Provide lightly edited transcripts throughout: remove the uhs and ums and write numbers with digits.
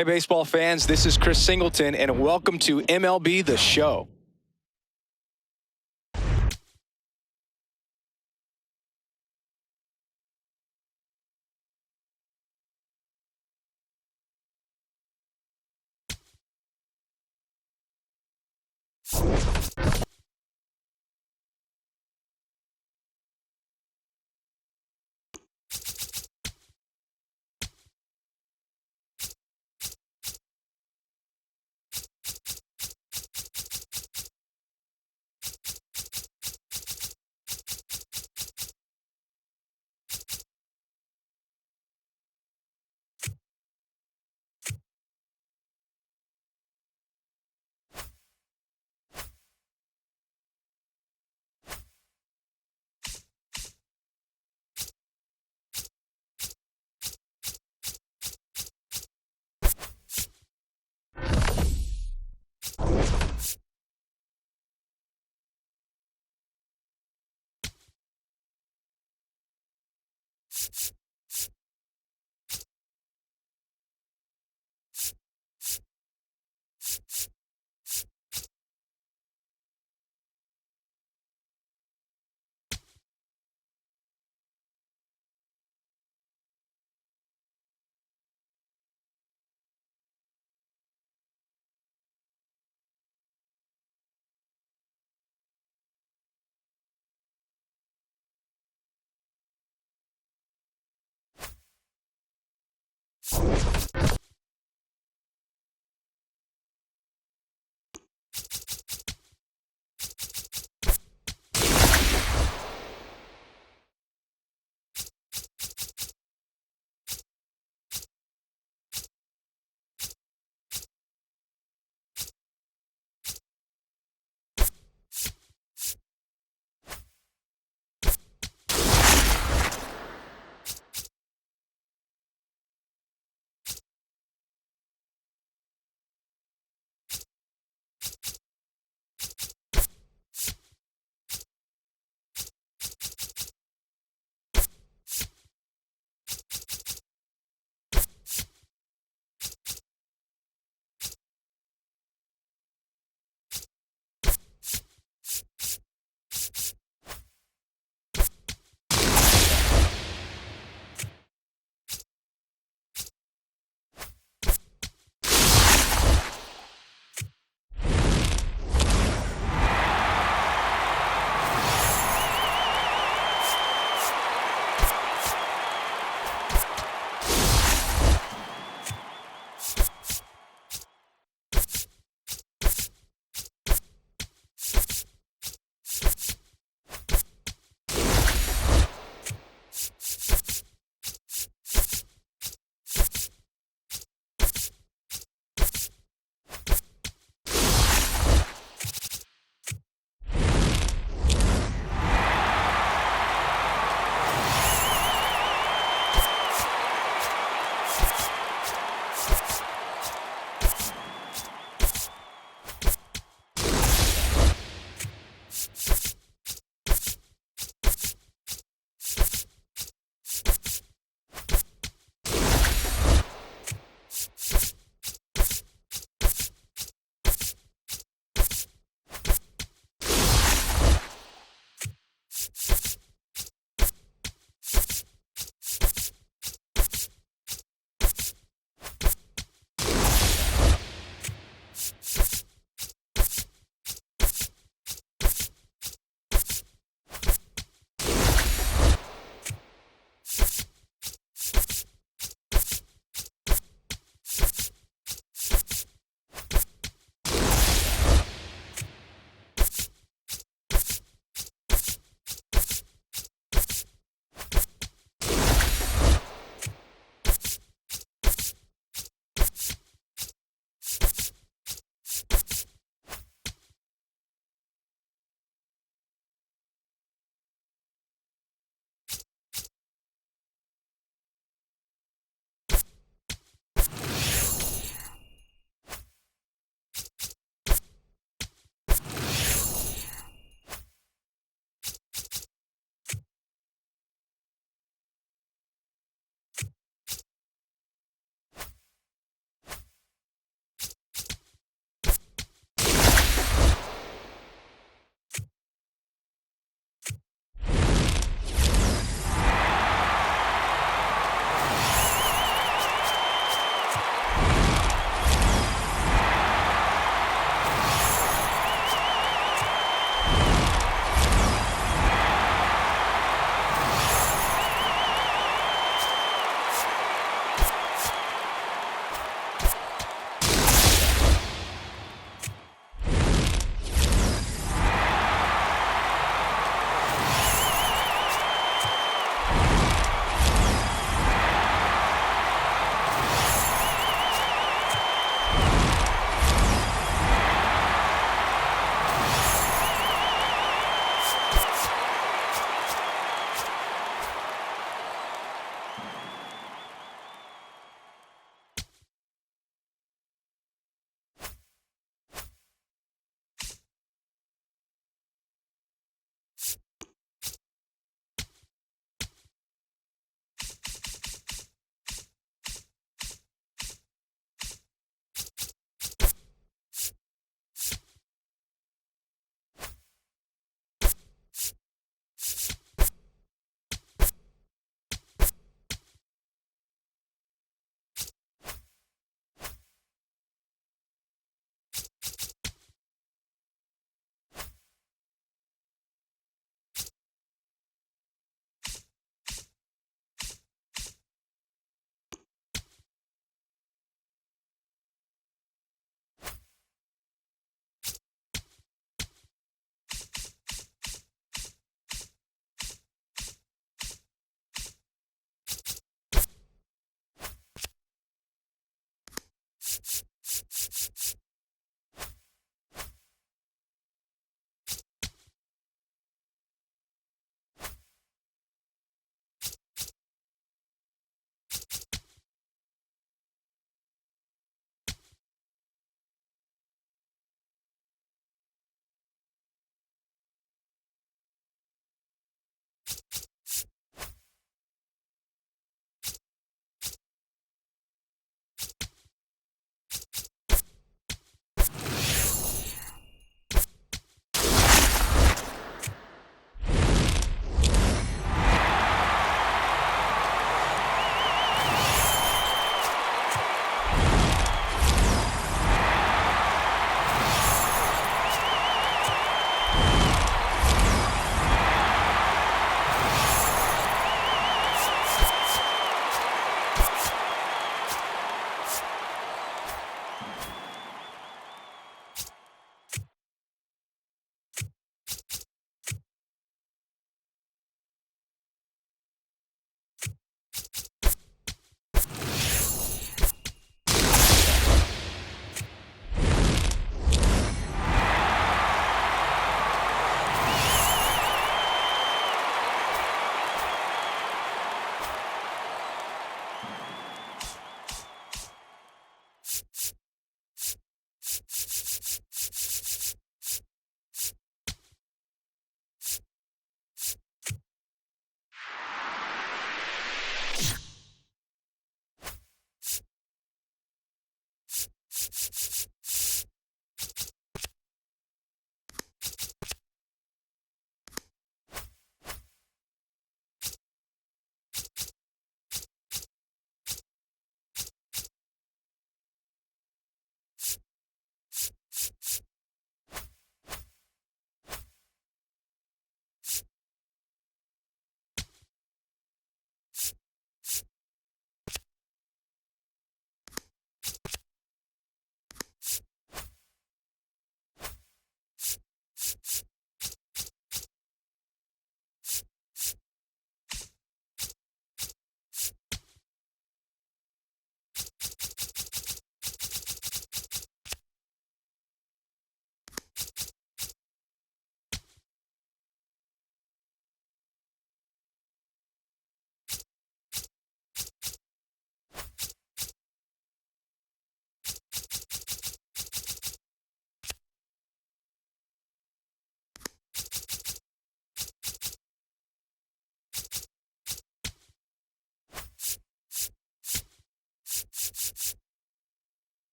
Hey, baseball fans, this is Chris Singleton, and welcome to MLB The Show.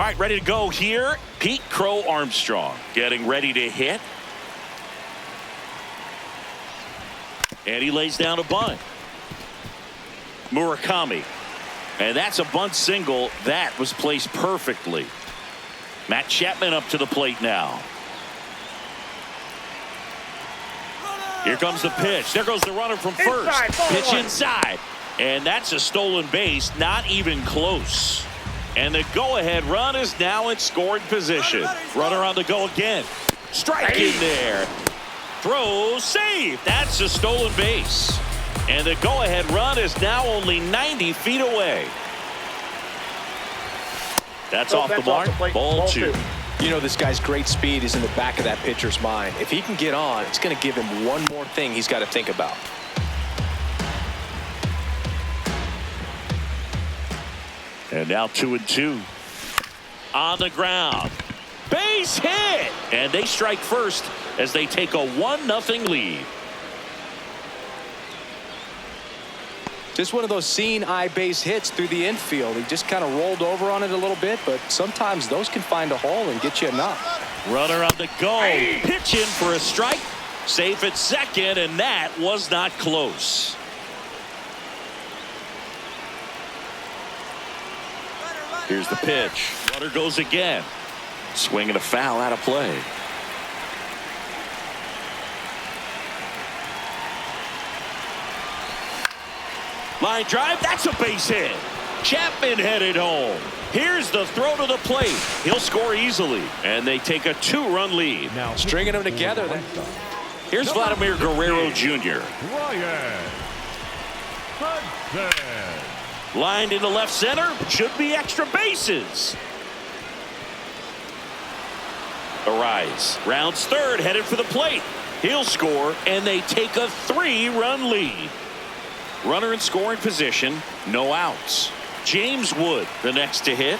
All right, ready to go here. Pete Crow Armstrong getting ready to hit. And he lays down a bunt. Murakami. And that's a bunt single. That was placed perfectly. Matt Chapman up to the plate now. Here comes the pitch. There goes the runner from first. Pitch inside. And that's a stolen base. Not even close. And the go-ahead run is now in scoring position. Runner on the go again. Strike in there. Throw, save. That's a stolen base. And the go-ahead run is now only 90 feet away. That's off the mark. Ball two. You know, this guy's great speed is in the back of that pitcher's mind. If he can get on, it's going to give him one more thing he's got to think about. And now 2-2. On the ground. Base hit. And they strike first as they take a 1-0 lead. Just one of those seeing eye base hits through the infield. He just kind of rolled over on it a little bit, but sometimes those can find a hole and get you a knock. Runner on the go. Pitch in for a strike. Safe at second, and that was not close. Here's the pitch. Runner goes again. Swing and a foul out of play. Line drive, that's a base hit. Chapman headed home. Here's the throw to the plate. He'll score easily, and they take a 2-run lead. Now stringing them together. Here's Vladimir Guerrero Jr. Lined into left center. Should be extra bases. Arise. Rounds third, headed for the plate. He'll score, and they take a 3-run lead. Runner in scoring position, no outs. James Wood, the next to hit.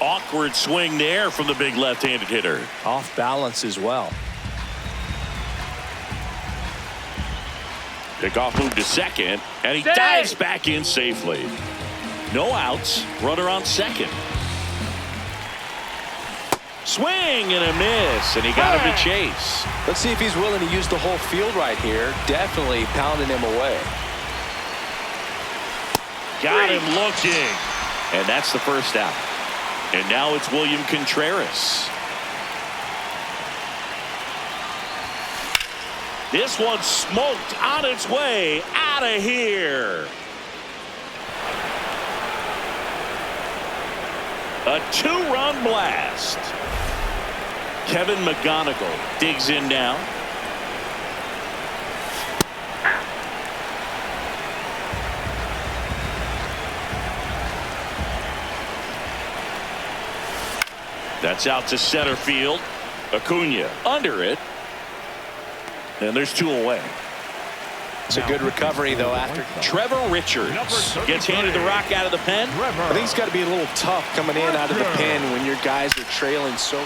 Awkward swing there from the big left-handed hitter. Off balance as well. Pickoff move to second, and he dives back in safely. No outs, runner on second. Swing and a miss, and he got him to chase. Let's see if he's willing to use the whole field right here. Definitely pounding him away. Got him looking, and that's the first out. And now it's William Contreras. This one smoked on its way out of here. A 2-run blast. Kevin McGonigal digs in now. That's out to center field. Acuna under it. And there's 2 away. It's a good recovery, though, after. Trevor Richards gets handed the rock out of the pen. I think it's got to be a little tough coming in out of the pen when your guys are trailing so.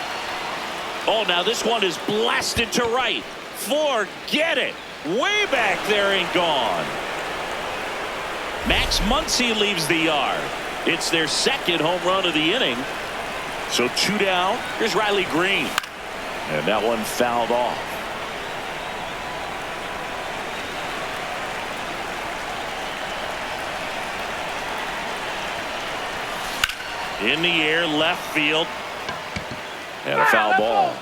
Oh, now this one is blasted to right. Forget it. Way back there and gone. Max Muncy leaves the yard. It's their second home run of the inning. So 2 down. Here's Riley Green. And that one fouled off. In the air, left field. And a foul ball.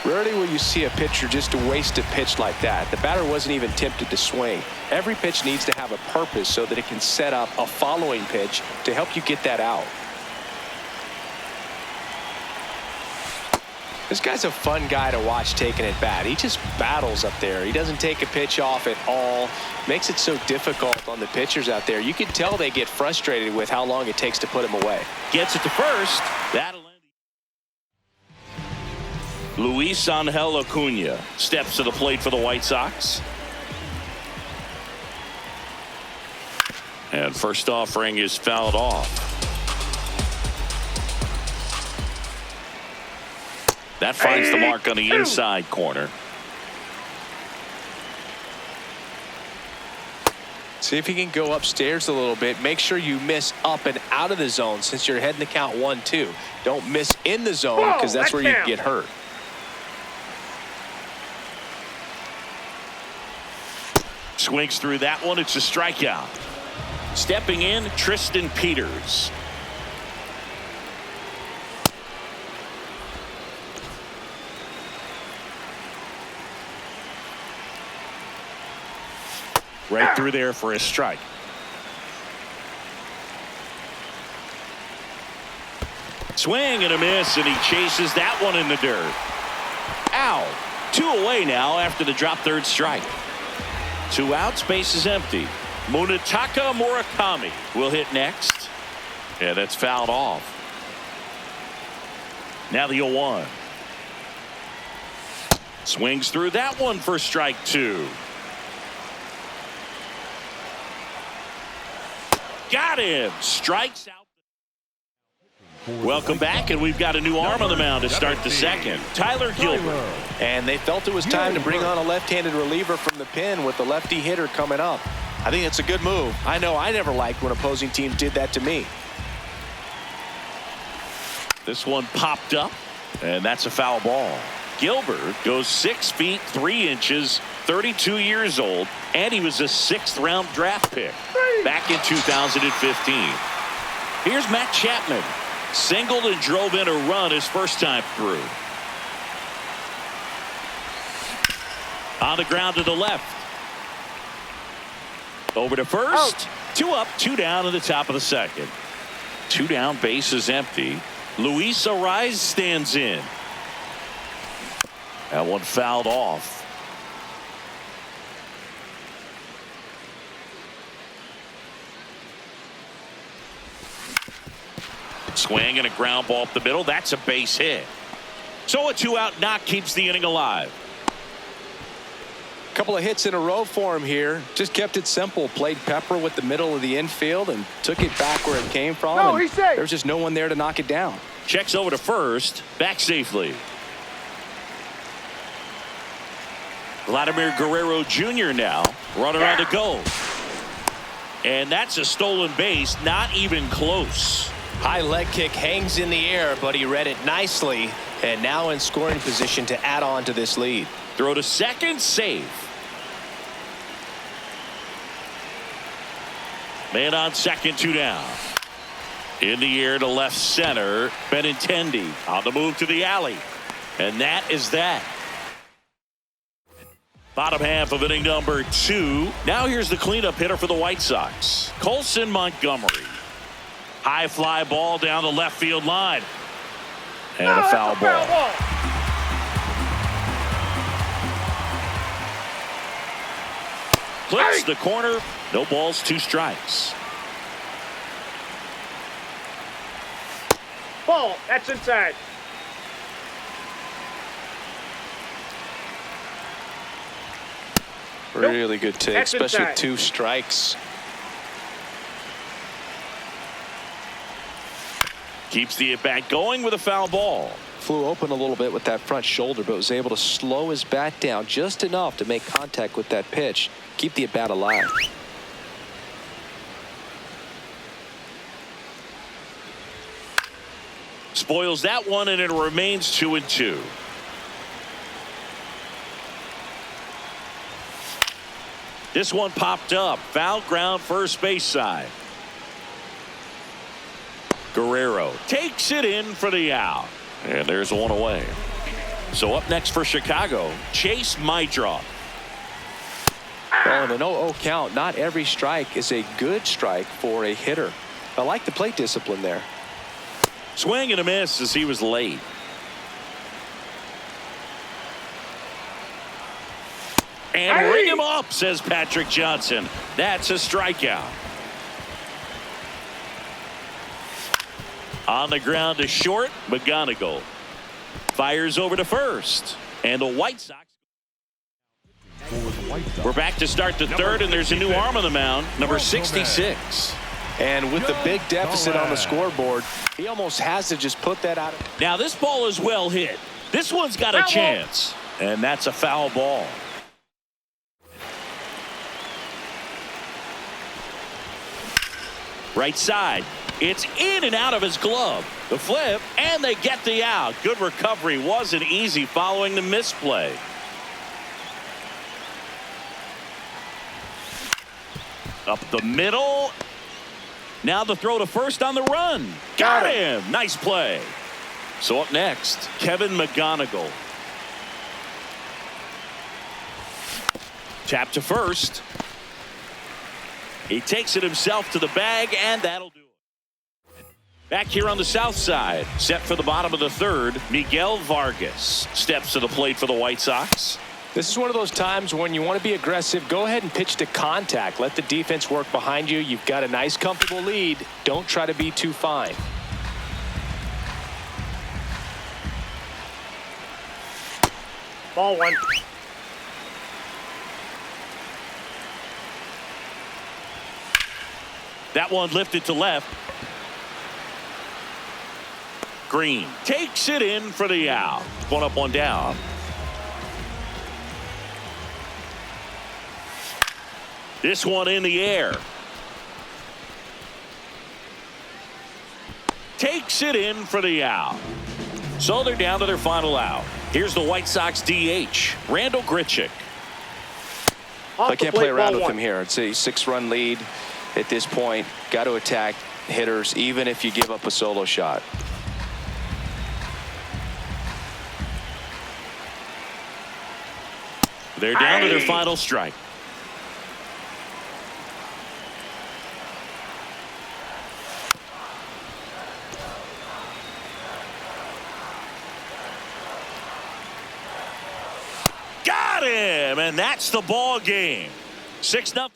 Rarely will you see a pitcher just waste a pitch like that. The batter wasn't even tempted to swing. Every pitch needs to have a purpose so that it can set up a following pitch to help you get that out. This guy's a fun guy to watch taking at bat. He just battles up there. He doesn't take a pitch off at all. Makes it so difficult on the pitchers out there. You can tell they get frustrated with how long it takes to put him away. Gets it to first. That'll end. Luis Angel Acuna steps to the plate for the White Sox. And first offering is fouled off. That finds the mark on the inside corner. See if he can go upstairs a little bit. Make sure you miss up and out of the zone since you're heading to count 1-2. Don't miss in the zone because that's where you get hurt. Swings through that one. It's a strikeout. Stepping in, Tristan Peters. Right through there for a strike. Swing and a miss, and he chases that one in the dirt. Ow. 2 away now after the drop third strike. 2 outs, base is empty. Munetaka Murakami will hit next. And that's fouled off. Now the 0-1. Swings through that one for strike 2. Got him. Strikes out. Welcome back, and we've got a new arm on the mound to start the second. Tyler Gilbert. And they felt it was time to bring on a left-handed reliever from the pen with the lefty hitter coming up. I think it's a good move. I know I never liked when opposing teams did that to me. This one popped up, and that's a foul ball. Gilbert goes 6 feet 3 inches, 32 years old, and he was a 6th-round draft pick back in 2015. Here's Matt Chapman. Singled and drove in a run his first time through. On the ground to the left. Over to first. 2 up, 2 down in the top of the second. 2 down, base is empty. Luis Ariz stands in. That one fouled off. Swing and a ground ball up the middle. That's a base hit. So a 2-out knock keeps the inning alive. Couple of hits in a row for him here. Just kept it simple. Played pepper with the middle of the infield and took it back where it came from. No, he's safe. There's just no one there to knock it down. Checks over to first. Back safely. Vladimir Guerrero Jr. now. Runner on the go. And that's a stolen base. Not even close. High leg kick hangs in the air, but he read it nicely. And now in scoring position to add on to this lead. Throw to second, safe. Man on second, 2 down. In the air to left center. Benintendi on the move to the alley. And that is that. Bottom half of inning number 2. Now here's the cleanup hitter for the White Sox. Colson Montgomery. High fly ball down the left field line. And a foul ball. Clips the corner. No balls, 2 strikes. Ball. That's inside. Really good take, That's especially inside. with 2 strikes. Keeps the at-bat going with a foul ball. Flew open a little bit with that front shoulder, but was able to slow his bat down just enough to make contact with that pitch. Keep the at-bat alive. Spoils that one, and it remains 2-2. This one popped up. Foul ground first base side. Guerrero takes it in for the out. And there's one away. So up next for Chicago, Chase Maidra. Well, in an 0-0 count, not every strike is a good strike for a hitter. I like the plate discipline there. Swing and a miss as he was late. And ring him up, says Patrick Johnson. That's a strikeout. On the ground to short, McGonigal fires over to first. And the White Sox. We're back to start the third, and there's a new arm on the mound, number 66. And with the big deficit on the scoreboard, he almost has to just put that out. Now this ball is well hit. This one's got a chance. And that's a foul ball. Right side. It's in and out of his glove. The flip, and they get the out. Good recovery. Wasn't easy following the misplay. Up the middle. Now the throw to first on the run. Got him. Nice play. So up next, Kevin McGonigal. Tap to first. He takes it himself to the bag, and that'll do it. Back here on the south side, set for the bottom of the third, Miguel Vargas steps to the plate for the White Sox. This is one of those times when you want to be aggressive. Go ahead and pitch to contact. Let the defense work behind you. You've got a nice, comfortable lead. Don't try to be too fine. Ball 1. That one lifted to left. Green takes it in for the out. 1 up, 1 down. This one in the air. takes it in for the out. So they're down to their final out. Here's the White Sox DH, Randall Grichuk. I can't play around with him here. It's a 6-run lead at this point. Got to attack hitters even if you give up a solo shot. They're down to their final strike. Got him, and that's the ball game. 6-0.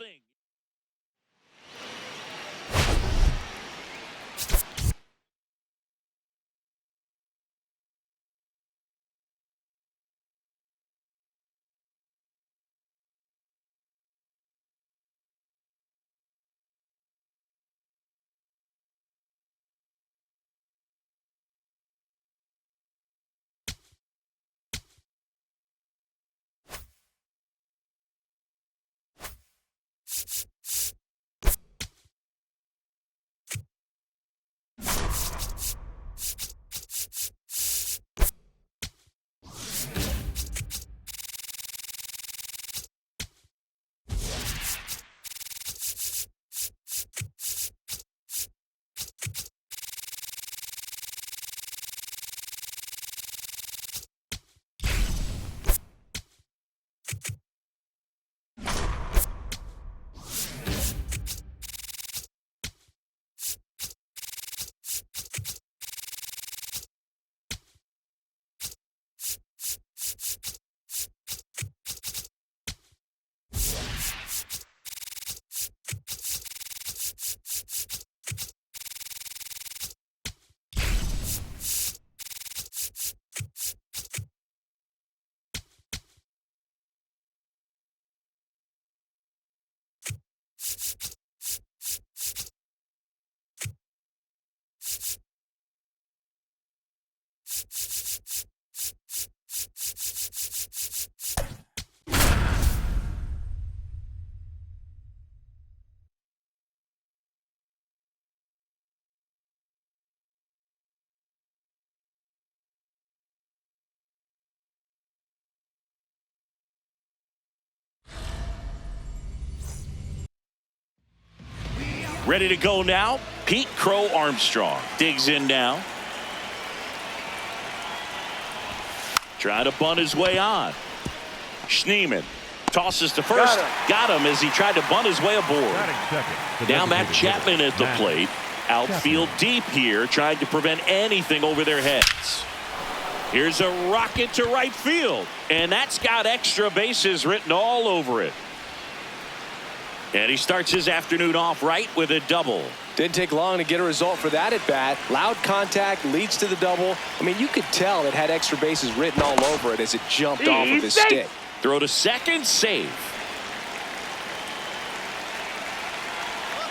Ready to go now. Pete Crow Armstrong digs in now. Trying to bunt his way on. Schneemann tosses to first. Got him as he tried to bunt his way aboard. Now Matt Chapman at the plate. Outfield deep here, trying to prevent anything over their heads. Here's a rocket to right field, and that's got extra bases written all over it. And he starts his afternoon off right with a double. Didn't take long to get a result for that at bat. Loud contact leads to the double. I mean, you could tell it had extra bases written all over it as it jumped off of his stick. Throw to second, save.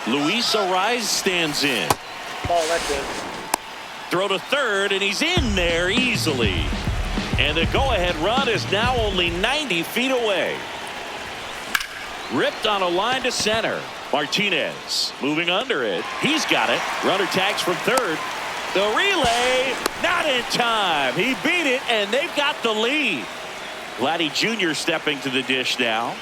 Luis Ariz stands in. Oh, that's it. Throw to third, and he's in there easily. And the go-ahead run is now only 90 feet away. Ripped on a line to center. Martinez moving under it. He's got it. Runner tags from third. The relay, not in time. He beat it, and they've got the lead. Vladdy Jr. stepping to the dish now.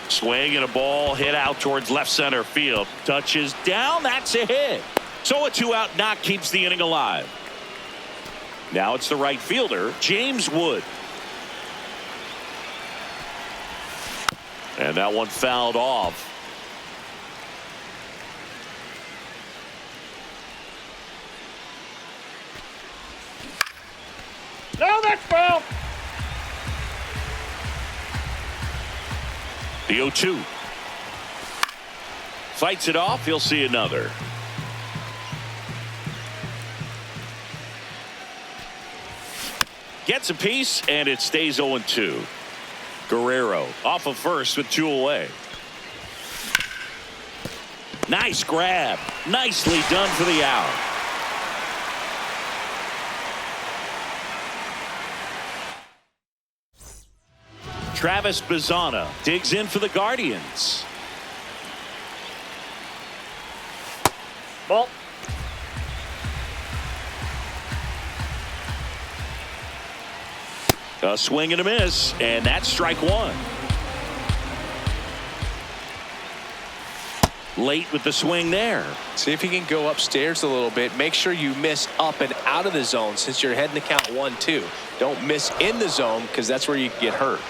Swing and a ball hit out towards left center field. Touches down. That's a hit. So a 2-out knock keeps the inning alive. Now it's the right fielder, James Wood. And that one fouled off. No, that's foul. The 0-2. Fights it off. He'll see another. Gets a piece, and it stays 0-2. Guerrero off of first with 2 away. Nice grab. Nicely done for the out. Travis Bazzana digs in for the Guardians. Ball. A swing and a miss, and that's strike one. Late with the swing there. See if he can go upstairs a little bit. Make sure you miss up and out of the zone since you're heading to count 1-2. Don't miss in the zone because that's where you get hurt.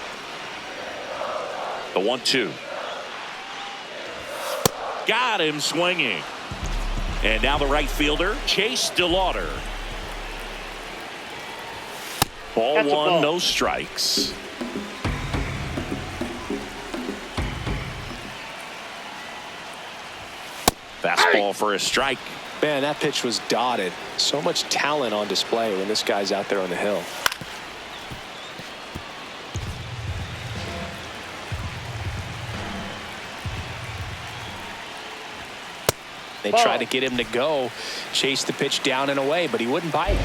The 1-2. Got him swinging. And now the right fielder, Chase DeLauder. Ball one, no strikes. Fastball for a strike. Man, that pitch was dotted. So much talent on display when this guy's out there on the hill. They tried to get him to go, chase the pitch down and away, but he wouldn't bite.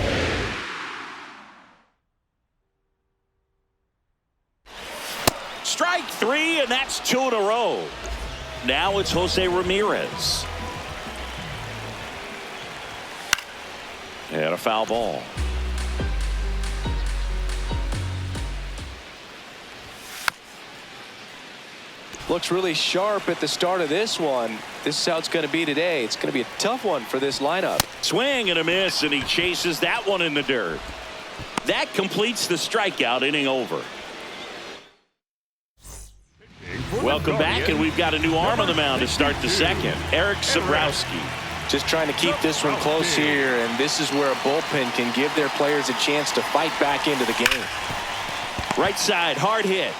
Strike three, and that's two in a row. Now it's Jose Ramirez. And a foul ball. Looks really sharp at the start of this one. This is how it's going to be today. It's going to be a tough one for this lineup. Swing and a miss, and he chases that one in the dirt. That completes the strikeout inning over. Welcome back, and we've got a new arm on the mound to start the second. Eric Sabrowski. Just trying to keep this one close here, and this is where a bullpen can give their players a chance to fight back into the game. Right side, hard hit.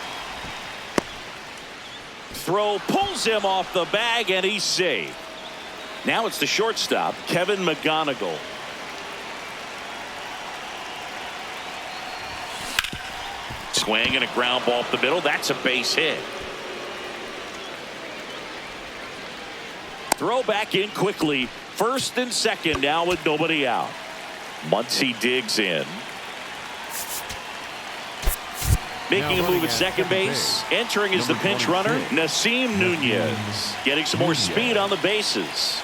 Throw pulls him off the bag, and he's safe. Now it's the shortstop, Kevin McGonigal. Swing and a ground ball up the middle. That's a base hit. Throw back in quickly. First and second now with nobody out. Muncy digs in. Making a move at second base. Entering is the pinch runner, Nasim Nunez. Getting some more speed on the bases.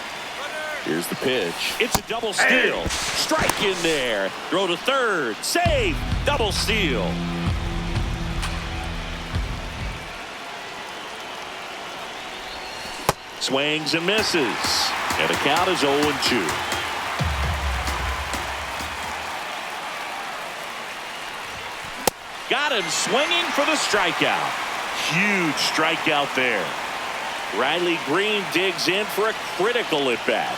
Here's the pitch. It's a double steal. Strike in there. Throw to third. Save. Double steal. Swings and misses. And the count is 0-2. Got him swinging for the strikeout. Huge strikeout there. Riley Green digs in for a critical at bat.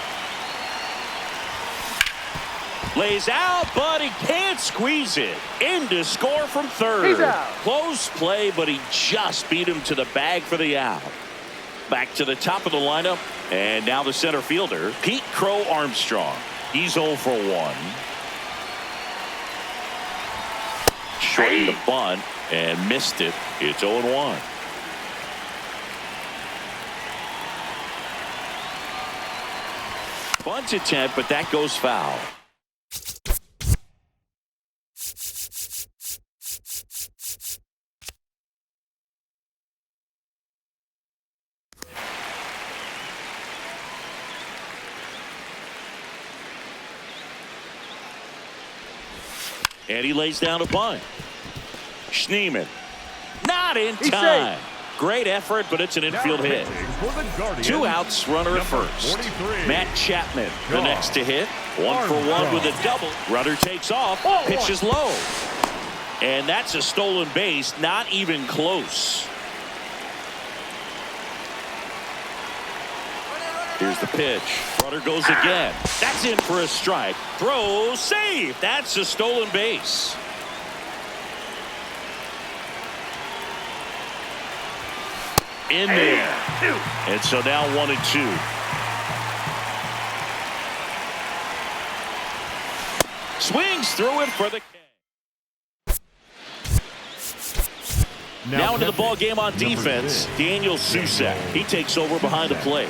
Lays out, but he can't squeeze it. In to score from third. He's out. Close play, but he just beat him to the bag for the out. Back to the top of the lineup, and now the center fielder, Pete Crow Armstrong. He's 0 for 1. Shortened the bunt and missed it. It's 0-1. Bunt attempt, but that goes foul. And he lays down a bunt. Schneeman. Not in time. Great effort, but it's an infield hit. 2 outs, runner at first. Matt Chapman, the next to hit. 1 for 1 with a double. Runner takes off. Pitch is low. And that's a stolen base, not even close. Here's the pitch. Runner goes again. That's in for a strike. Throw, save. That's a stolen base. In there. And so now 1-2. Swings through it for the K. Now into the ball game on defense. Daniel Susek. He takes over behind the plate.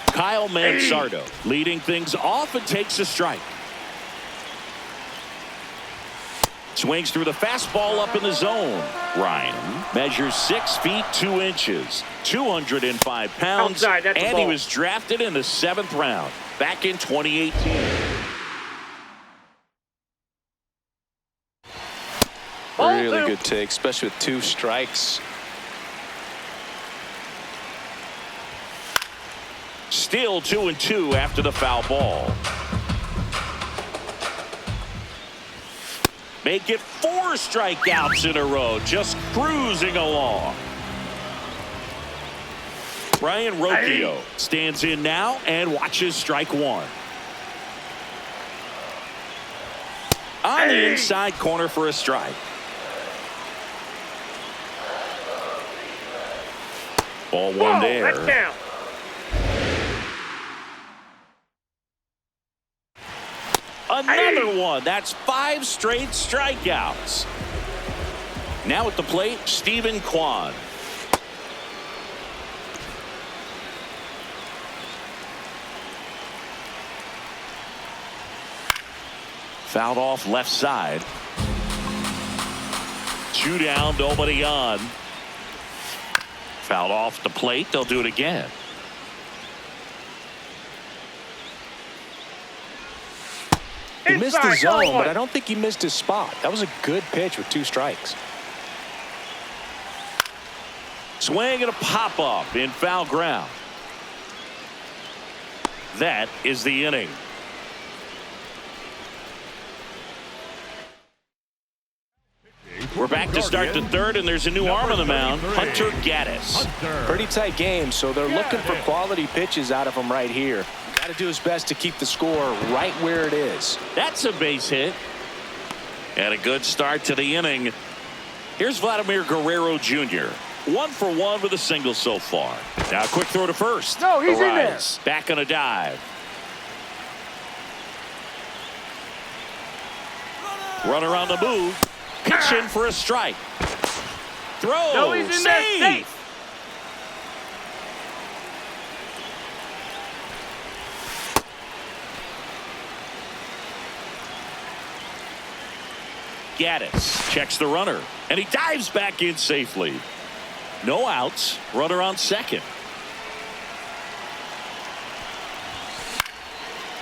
Kyle Mansardo leading things off and takes a strike. Swings through the fastball up in the zone. Ryan measures 6 feet 2 inches, 205 pounds, and he was drafted in the 7th round back in 2018. good take, especially with 2 strikes. Still 2-2 after the foul ball. Make it 4 strikeouts in a row, just cruising along. Brian Rocchio stands in now and watches strike 1. On the inside corner for a strike. Ball 1 there. Let's count. Another one. That's 5 straight strikeouts. Now at the plate, Stephen Kwan. Fouled off left side. 2 down, nobody on. Fouled off the plate. They'll do it again. He missed the zone, but I don't think he missed his spot. That was a good pitch with 2 strikes. Swing and a pop-up in foul ground. That is the inning. We're back to start the 3rd, and there's a new arm on the mound, Hunter Gaddis. Pretty tight game, so they're looking for quality pitches out of him right here. Got to do his best to keep the score right where it is. That's a base hit. And a good start to the inning. Here's Vladimir Guerrero Jr. 1 for 1 with a single so far. Now a quick throw to first. No, he's in there. Back on a dive. Runner on the move. Pitch in for a strike. Throw. No, he's in there. Safe. Gaddis checks the runner, and he dives back in safely. No outs. Runner on second.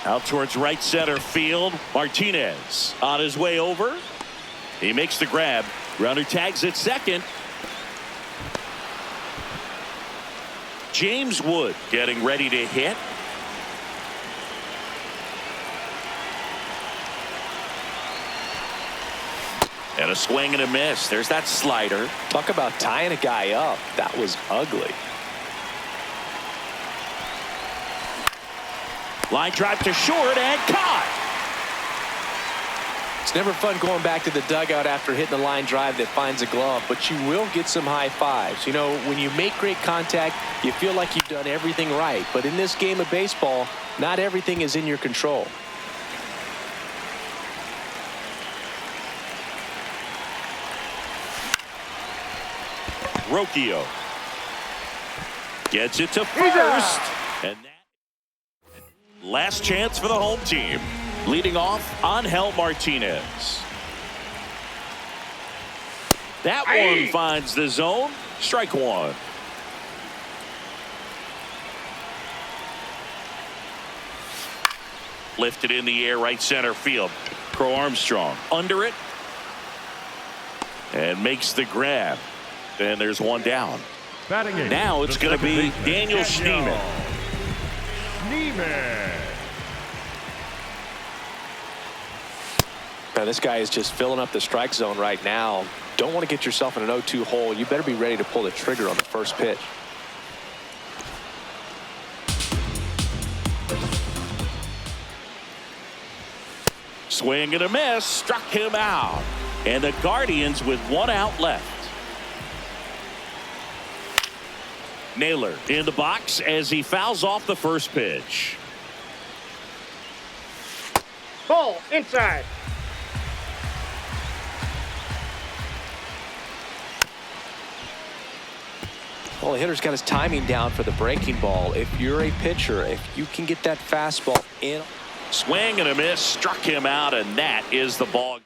Out towards right center field. Martinez on his way over. He makes the grab. Runner tags at second. James Wood getting ready to hit. And a swing and a miss. There's that slider. Talk about tying a guy up. That was ugly. Line drive to short and caught. It's never fun going back to the dugout after hitting a line drive that finds a glove, but you will get some high fives. You know, when you make great contact, you feel like you've done everything right. But in this game of baseball, not everything is in your control. Rocchio gets it to first. And that last chance for the home team. Leading off, Angel Martinez. That one finds the zone. Strike 1. Lifted in the air, right center field. Crow Armstrong under it. And makes the grab. And there's one down. Now it's going to be Daniel Schneemann. Now, this guy is just filling up the strike zone right now. Don't want to get yourself in an 0-2 hole. You better be ready to pull the trigger on the first pitch. Swing and a miss. Struck him out. And the Guardians with 1 out left. Naylor in the box as he fouls off the first pitch. Ball inside. Well, the hitter's got his timing down for the breaking ball. If you're a pitcher, if you can get that fastball in. Swing and a miss. Struck him out, and that is the ball game.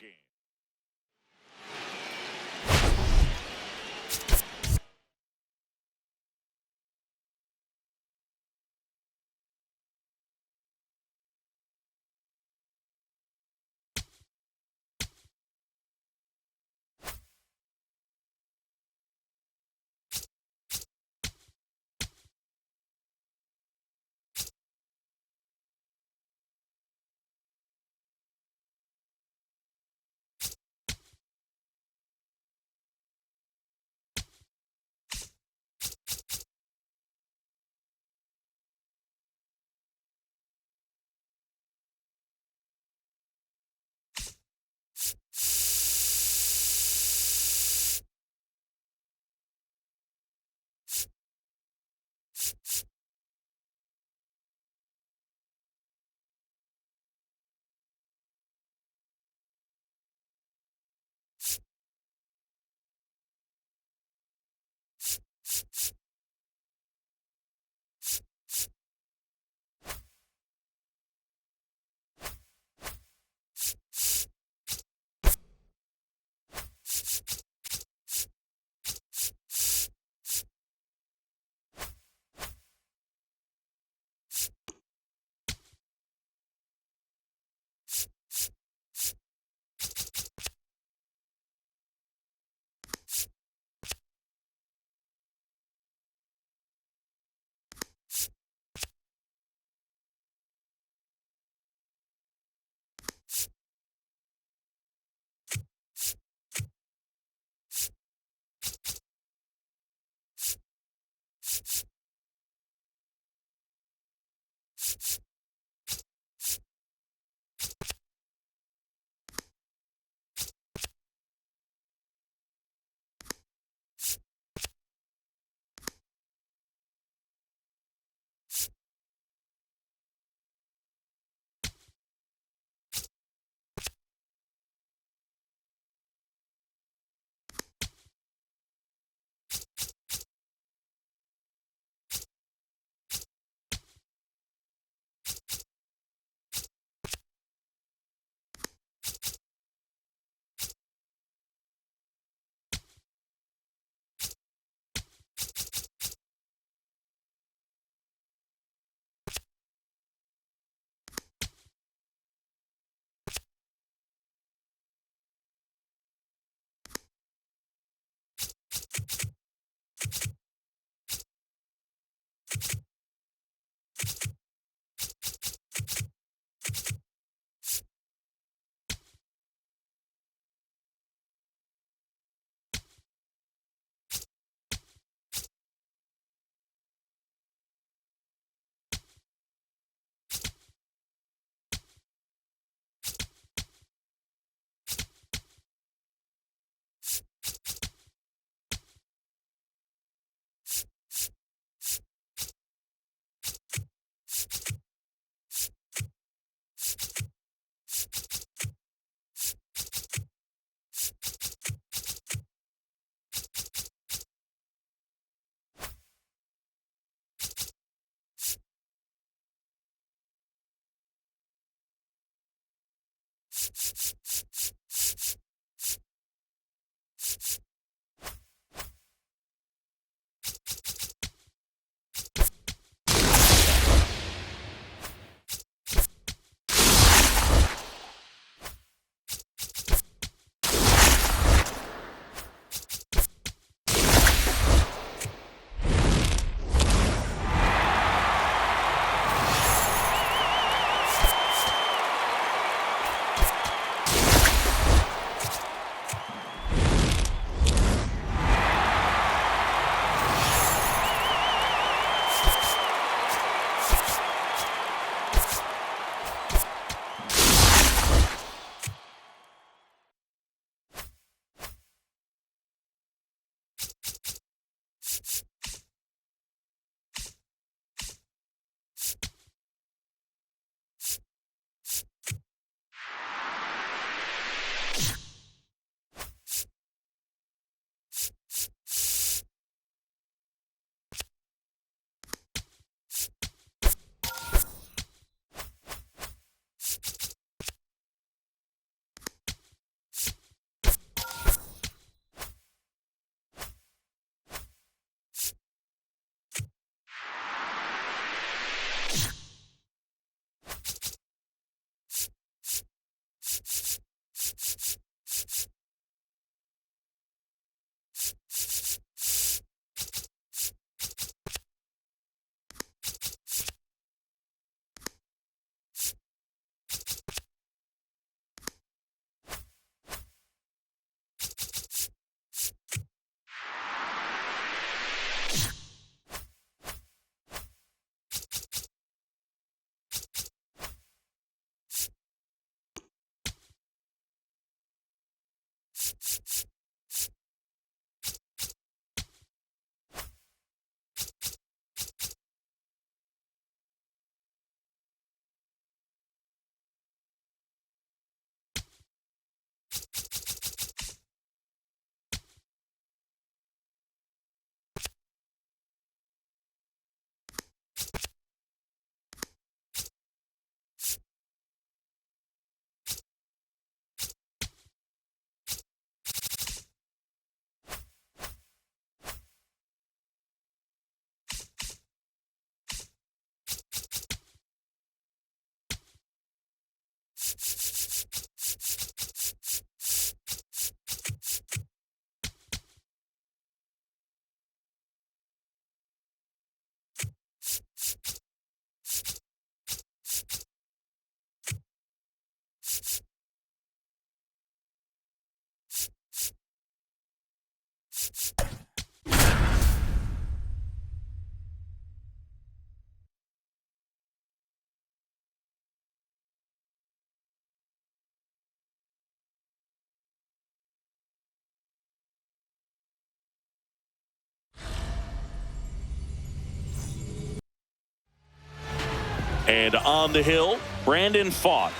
And on the hill, Brandon Fought.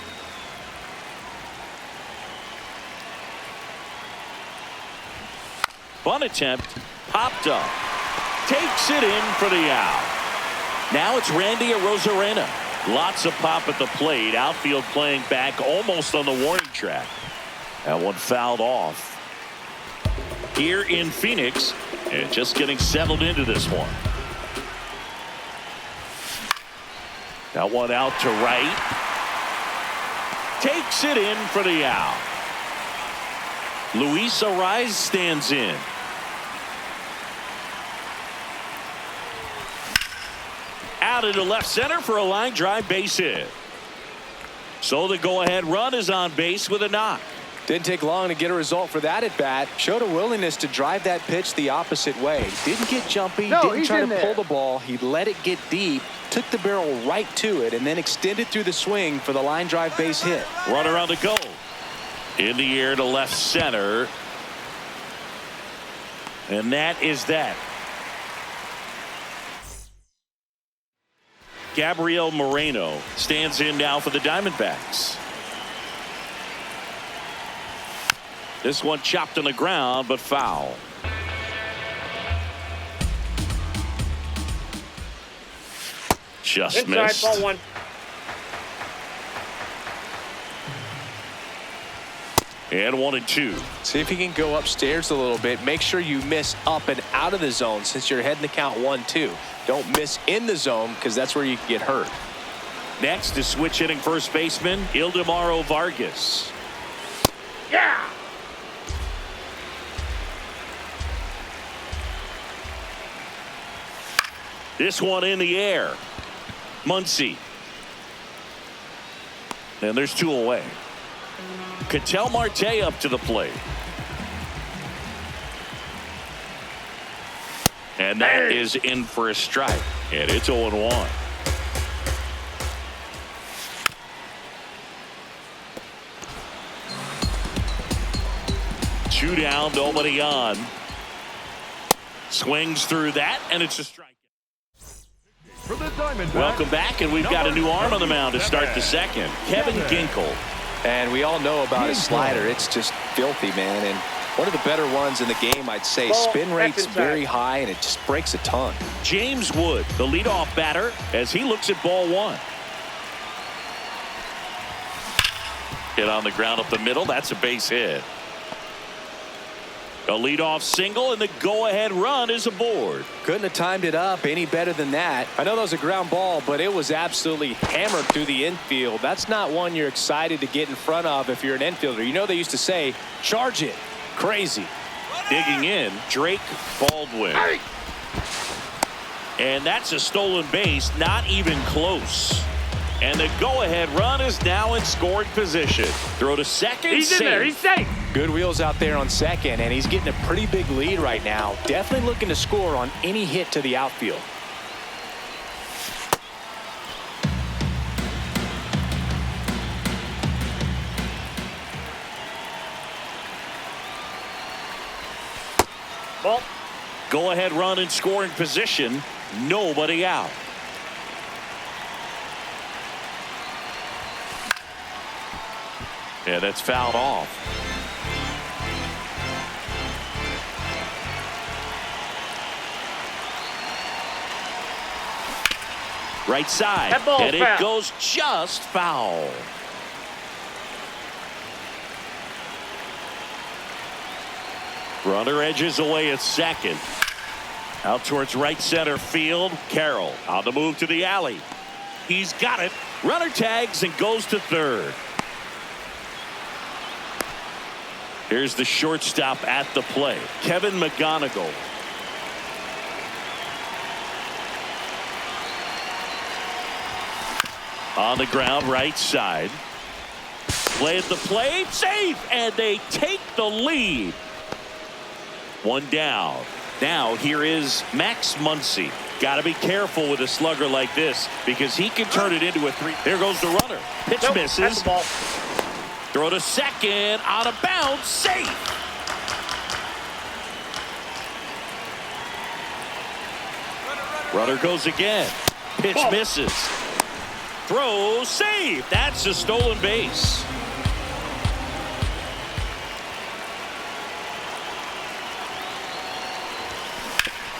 Bunt attempt, popped up. Takes it in for the out. Now it's Randy Arozarena. Lots of pop at the plate. Outfield playing back almost on the warning track. That one fouled off. Here in Phoenix, and just getting settled into this one. That one out to right. Takes it in for the out. Luis Arraez stands in. Out into left center for a line drive base hit. So the go-ahead run is on base with a knock. Didn't take long to get a result for that at bat. Showed a willingness to drive that pitch the opposite way. Didn't get jumpy. Didn't try to pull the ball. He let it get deep. Took the barrel right to it and then extended through the swing for the line drive base hit. Runner on the go. In the air to left center. And that is that. Gabriel Moreno stands in now for the Diamondbacks. This one chopped on the ground, but foul. Just Inside, missed. ball one. And 1-2. See if he can go upstairs a little bit. Make sure you miss up and out of the zone since you're heading to count 1-2. Don't miss in the zone because that's where you can get hurt. Next is switch hitting first baseman Ildemaro Vargas. Yeah. This one in the air. Muncy. And there's two away. Ketel Marte up to the plate. And that is in for a strike. And it's 0-1. Two down, nobody on. Swings through that, and it's a strike. Welcome back, and we've got a new arm on the mound to start the second. Kevin Ginkel. And we all know about his slider. It's just filthy, man. And one of the better ones in the game, I'd say. Spin rate's very high, and it just breaks a ton. James Wood, the leadoff batter, as he looks at ball one. Hit on the ground up the middle. That's a base hit. A leadoff single, and the go-ahead run is aboard. Couldn't have timed it up any better than that. I know that was a ground ball, but it was absolutely hammered through the infield. That's not one you're excited to get in front of if you're an infielder. You know they used to say, charge it. Crazy. Digging in, Drake Baldwin. And that's a stolen base, not even close. And the go-ahead run is now in scoring position. Throw to second. He's in there. He's safe. Good wheels out there on second, and he's getting a pretty big lead right now. Definitely looking to score on any hit to the outfield. Ball. Go-ahead run in scoring position. Nobody out. Yeah, that's fouled off. Right side. That ball's and it foul. goes just foul. Runner edges away at second. Out towards right center field. Carroll on the move to the alley. He's got it. Runner tags and goes to third. Here's the shortstop at the play, Kevin McGonigal. On the ground, right side. Play at the plate, safe, and they take the lead. One down. Now here is Max Muncy. Got to be careful with a slugger like this because he can turn it into a three. There goes the runner. Pitch misses. That's the ball. Throw to second, out of bounds, safe. Runner goes again. Pitch misses. Throw, save. That's a stolen base.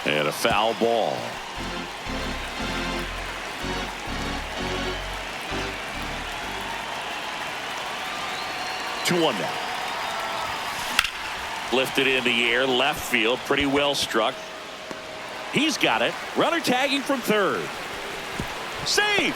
And a foul ball. 2-1 now. Lifted in the air, left field, pretty well struck. He's got it. Runner tagging from third. Save!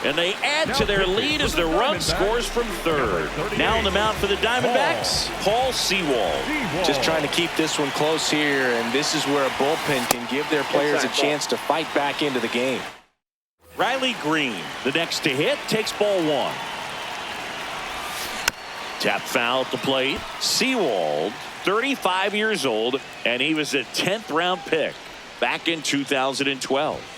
And they add to their lead as the run scores from third. Now on the mound for the Diamondbacks, Paul Sewald. Just trying to keep this one close here, and this is where a bullpen can give their players a chance to fight back into the game. Riley Green, the next to hit, takes ball one. Tap foul at the plate. Sewald, 35 years old, and he was a 10th round pick back in 2012.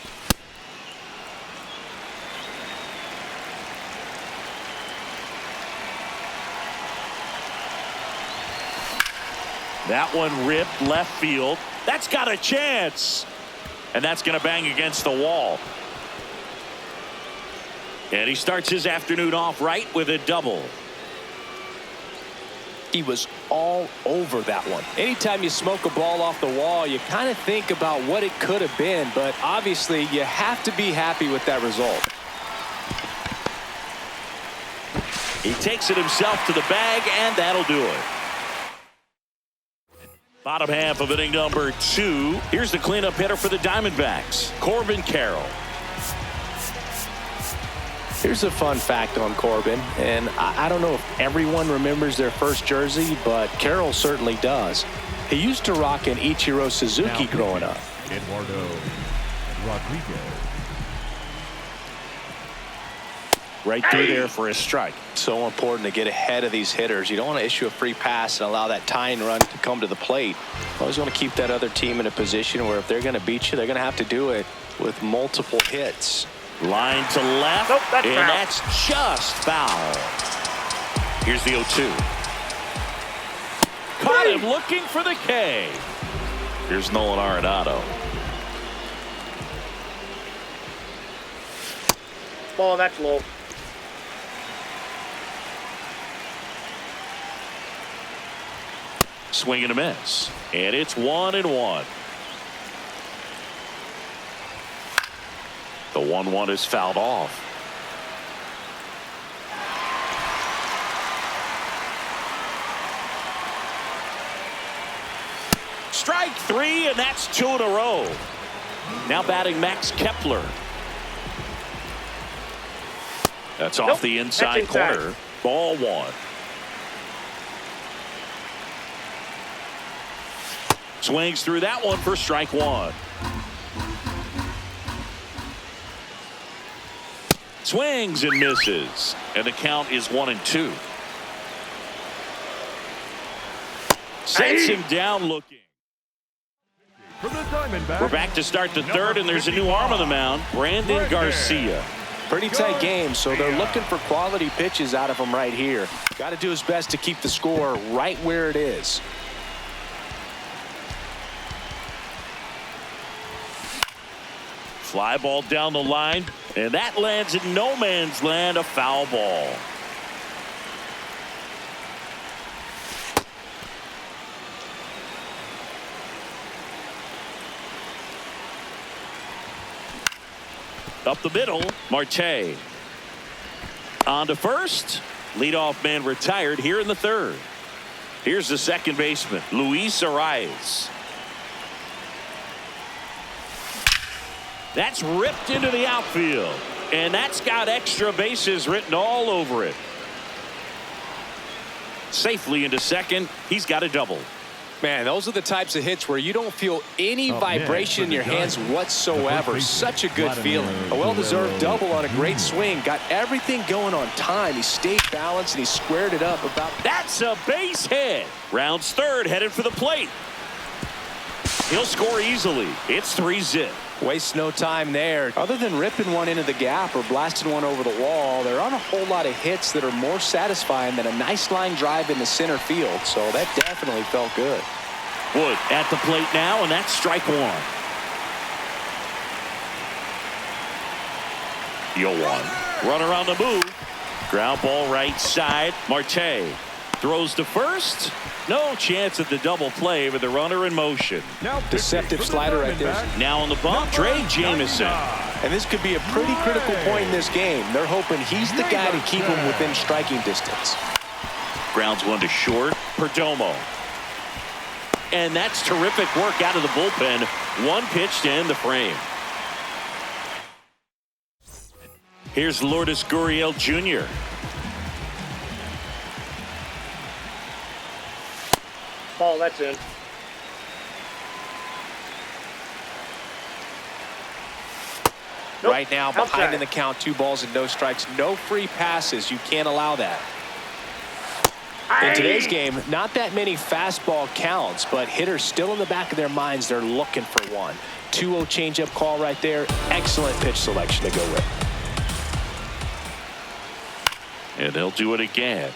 That one ripped left field. That's got a chance. And that's going to bang against the wall. And he starts his afternoon off right with a double. He was all over that one. Anytime you smoke a ball off the wall, you kind of think about what it could have been, but obviously you have to be happy with that result. He takes it himself to the bag, and that'll do it. Bottom half of inning number 2. Here's the cleanup hitter for the Diamondbacks, Corbin Carroll. Here's a fun fact on Corbin, and I don't know if everyone remembers their first jersey, but Carroll certainly does. He used to rock an Ichiro Suzuki growing up. Eduardo Rodriguez. Right through there for a strike. So important to get ahead of these hitters. You don't want to issue a free pass and allow that tying run to come to the plate. Always want to keep that other team in a position where if they're going to beat you, they're going to have to do it with multiple hits. Line to left, Nope, that's and foul. that's just foul. Here's the 0-2. Caught him looking for the K. Here's Nolan Arenado. Ball, that's low. Swing and a miss. And it's 1-1. The 1-1 is fouled off. Strike 3, and that's 2 in a row. Now batting Max Kepler. That's off the inside corner. Ball 1. Swings through that one for strike 1. Swings and misses, and the count is 1-2. Sets him down looking. For the Diamondbacks, We're back to start the third, and there's a new arm on the mound, Brandon Garcia. Pretty tight game, so they're looking for quality pitches out of him right here. Got to do his best to keep the score right where it is. Fly ball down the line, and that lands in no man's land, a foul ball. Up the middle, Marte. On to first. Leadoff man retired here in the third. Here's the second baseman, Luis Arias. That's ripped into the outfield, and that's got extra bases written all over it. Safely into second. He's got a double. Man, those are the types of hits where you don't feel any vibration in your hands whatsoever. Such a good feeling. A well-deserved double on a great swing. Got everything going on time. He stayed balanced and he squared it up about. That's a base hit. Rounds third, headed for the plate. He'll score easily. It's 3-zip. Waste no time there. Other than ripping one into the gap or blasting one over the wall, there aren't a whole lot of hits that are more satisfying than a nice line drive into center field. So that definitely felt good. Wood at the plate now, and that's strike 1. 0-1. Runner on the move. Ground ball right side. Marte throws to first. No chance at the double play with the runner in motion. Now Deceptive slider right there. Now on the bump, Trey Jamison. And this could be a pretty critical point in this game. They're hoping he's the guy to keep him within striking distance. Grounds one to short. Perdomo. And that's terrific work out of the bullpen. One pitch to end the frame. Here's Lourdes Gurriel Jr. Ball, that's in. Nope. Right now, behind Outside. in the count, 2 balls and no strikes. No free passes. You can't allow that. In today's game, not that many fastball counts, but hitters still in the back of their minds, they're looking for one. 2-0 changeup call right there. Excellent pitch selection to go with. And they'll do it again.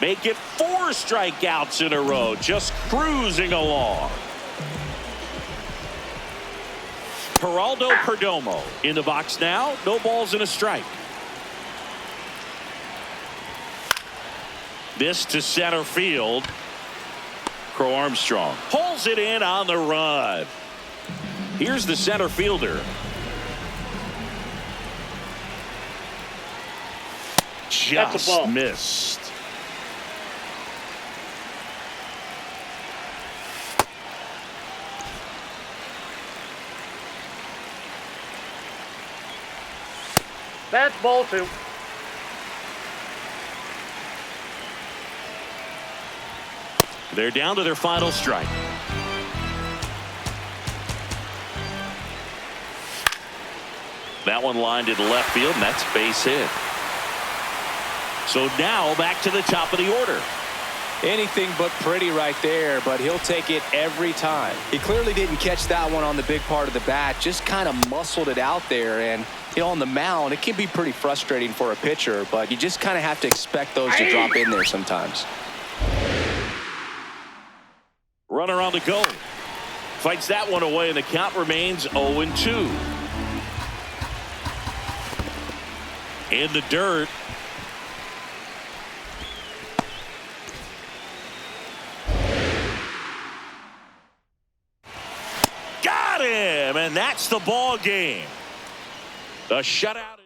Make it 4 strikeouts in a row, just cruising along. Geraldo Perdomo in the box now. No balls and a strike. This to center field. Crow Armstrong pulls it in on the run. Here's the center fielder. That's a ball. Just missed. That's ball 2. They're down to their final strike. That one lined into left field, and that's base hit. So now back to the top of the order. Anything but pretty right there, but he'll take it every time. He clearly didn't catch that one on the big part of the bat, just kind of muscled it out there. And on the mound, it can be pretty frustrating for a pitcher, but you just kind of have to expect those to drop in there sometimes. Runner on the go. Fights that one away, and the count remains 0-2. In the dirt. Got him, and that's the ball game. A shutout.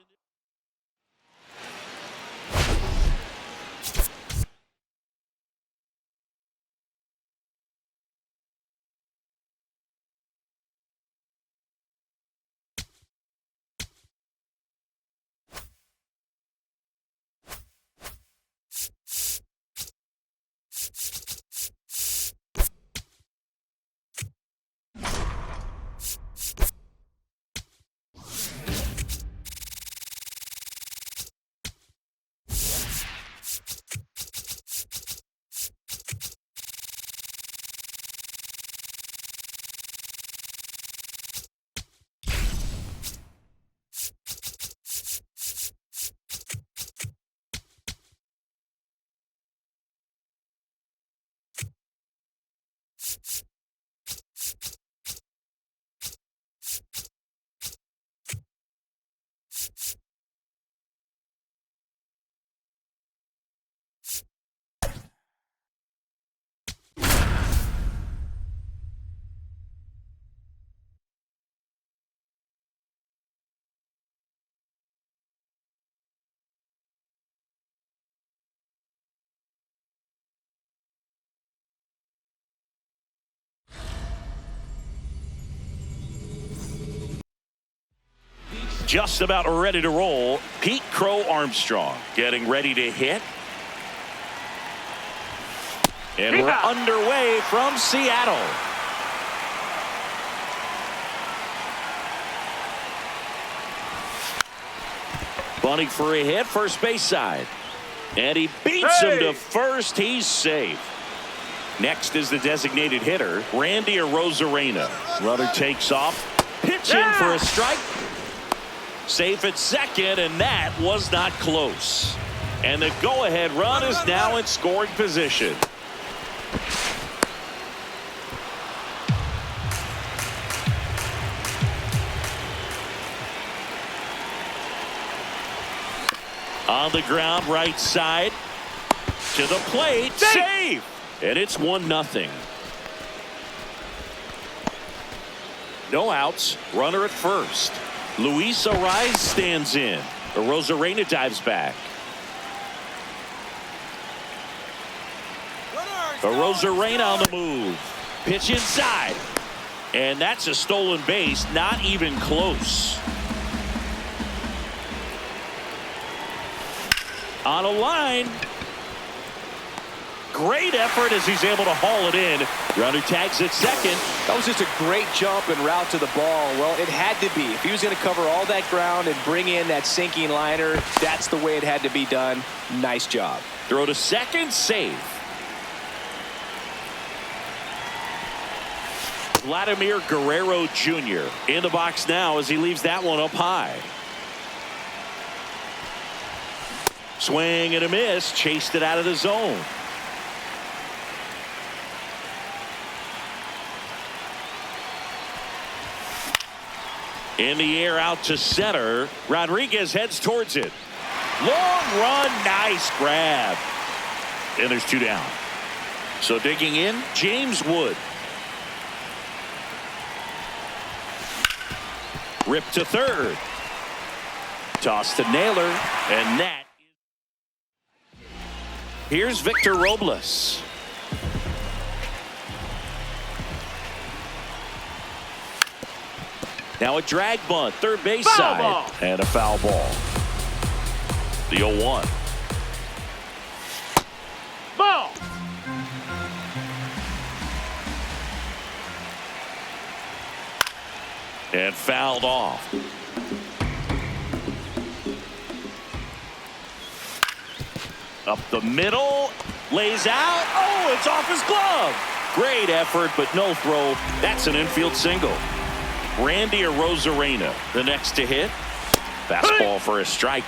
Just about ready to roll. Pete Crow Armstrong getting ready to hit. And we're underway from Seattle. Bunting for a hit, first base side. And he beats him to first. He's safe. Next is the designated hitter, Randy Arozarena. Runner takes off. Pitch in for a strike. Safe at second, and that was not close. And the go-ahead run is now in scoring position. On the ground, right side. To the plate. Save! And it's 1-0. No outs. Runner at first. Luis Ariz stands in. Rosarena dives back. Rosarena on the move. Pitch inside. And that's a stolen base. Not even close. On a line. Great effort as he's able to haul it in. Runner tags at second. That was just a great jump and route to the ball. Well, it had to be. If he was going to cover all that ground and bring in that sinking liner, that's the way it had to be done. Nice job. Throw to second, save. Vladimir Guerrero Jr. in the box now as he leaves that one up high. Swing and a miss. Chased it out of the zone. In the air out to center. Rodriguez heads towards it. Long run. Nice grab. And there's 2 down. So digging in, James Wood. Rip to third. Toss to Naylor. And that. Here's Victor Robles. Now a drag bunt, third base side. Ball. And a foul ball. The 0-1. Ball. And fouled off. Up the middle. Lays out. Oh, it's off his glove. Great effort, but no throw. That's an infield single. Randy Rosarena, the next to hit. Fastball for a strike.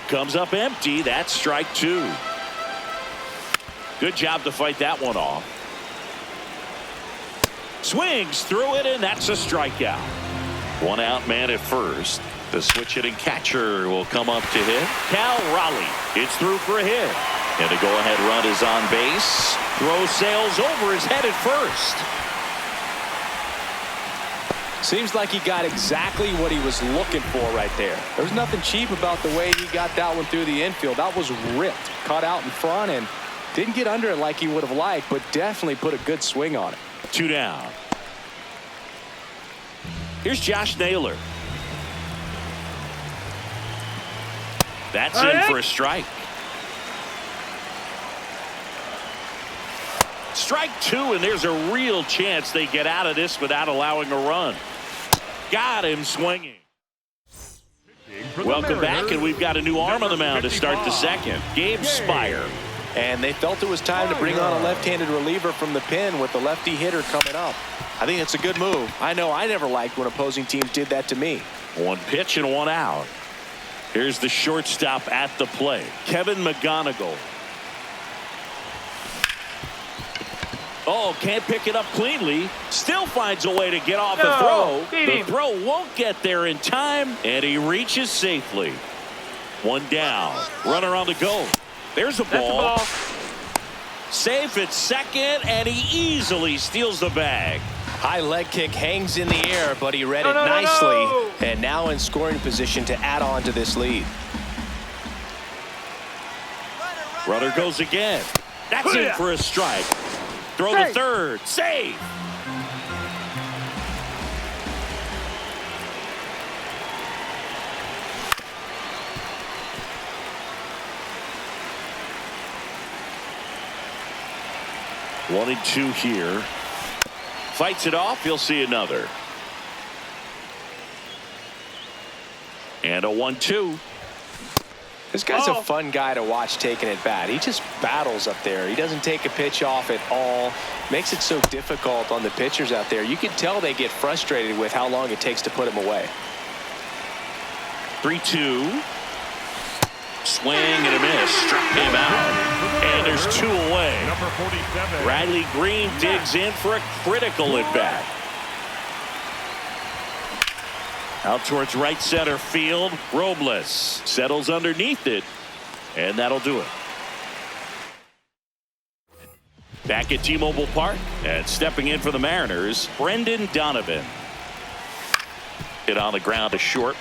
Comes up empty. That's strike 2. Good job to fight that one off. Swings through it, and that's a strikeout. 1 out, man at first. The switch hitting catcher will come up to hit. Cal Raleigh. It's through for a hit. And the go-ahead run is on base. Throw sails over his head at first. Seems like he got exactly what he was looking for right there. There's nothing cheap about the way he got that one through the infield. That was ripped. Caught out in front and didn't get under it like he would have liked, but definitely put a good swing on it. 2 down. Here's Josh Naylor. That's in for a strike. Strike 2, and there's a real chance they get out of this without allowing a run. Got him swinging. Welcome back, and we've got a new arm on the mound to start the second. Gabe Spire. And they felt it was time to bring on a left-handed reliever from the pen with the lefty hitter coming up. I think it's a good move. I know I never liked when opposing teams did that to me. 1 pitch and 1 out. Here's the shortstop at the plate, Kevin McGonigal. Oh, can't pick it up cleanly. Still finds a way to get off the throw. The throw won't get there in time, and he reaches safely. 1 down. Runner on the go. There's a ball. Safe at second, and he easily steals the bag. High leg kick hangs in the air, but he read it nicely. And now in scoring position to add on to this lead. Runner goes again. That's in for a strike. Throw to third. Save. One and 2 here. Fights it off. You'll see another. And a 1-2. This guy's a fun guy to watch taking at bat. He just battles up there. He doesn't take a pitch off at all. Makes it so difficult on the pitchers out there. You can tell they get frustrated with how long it takes to put him away. 3-2. Swing and a miss. Struck him out. And there's 2 away. Number 47. Riley Green digs in for a critical at bat. Out towards right center field. Robles settles underneath it, and that'll do it. Back at T-Mobile Park, and stepping in for the Mariners, Brendan Donovan. Hit on the ground to short.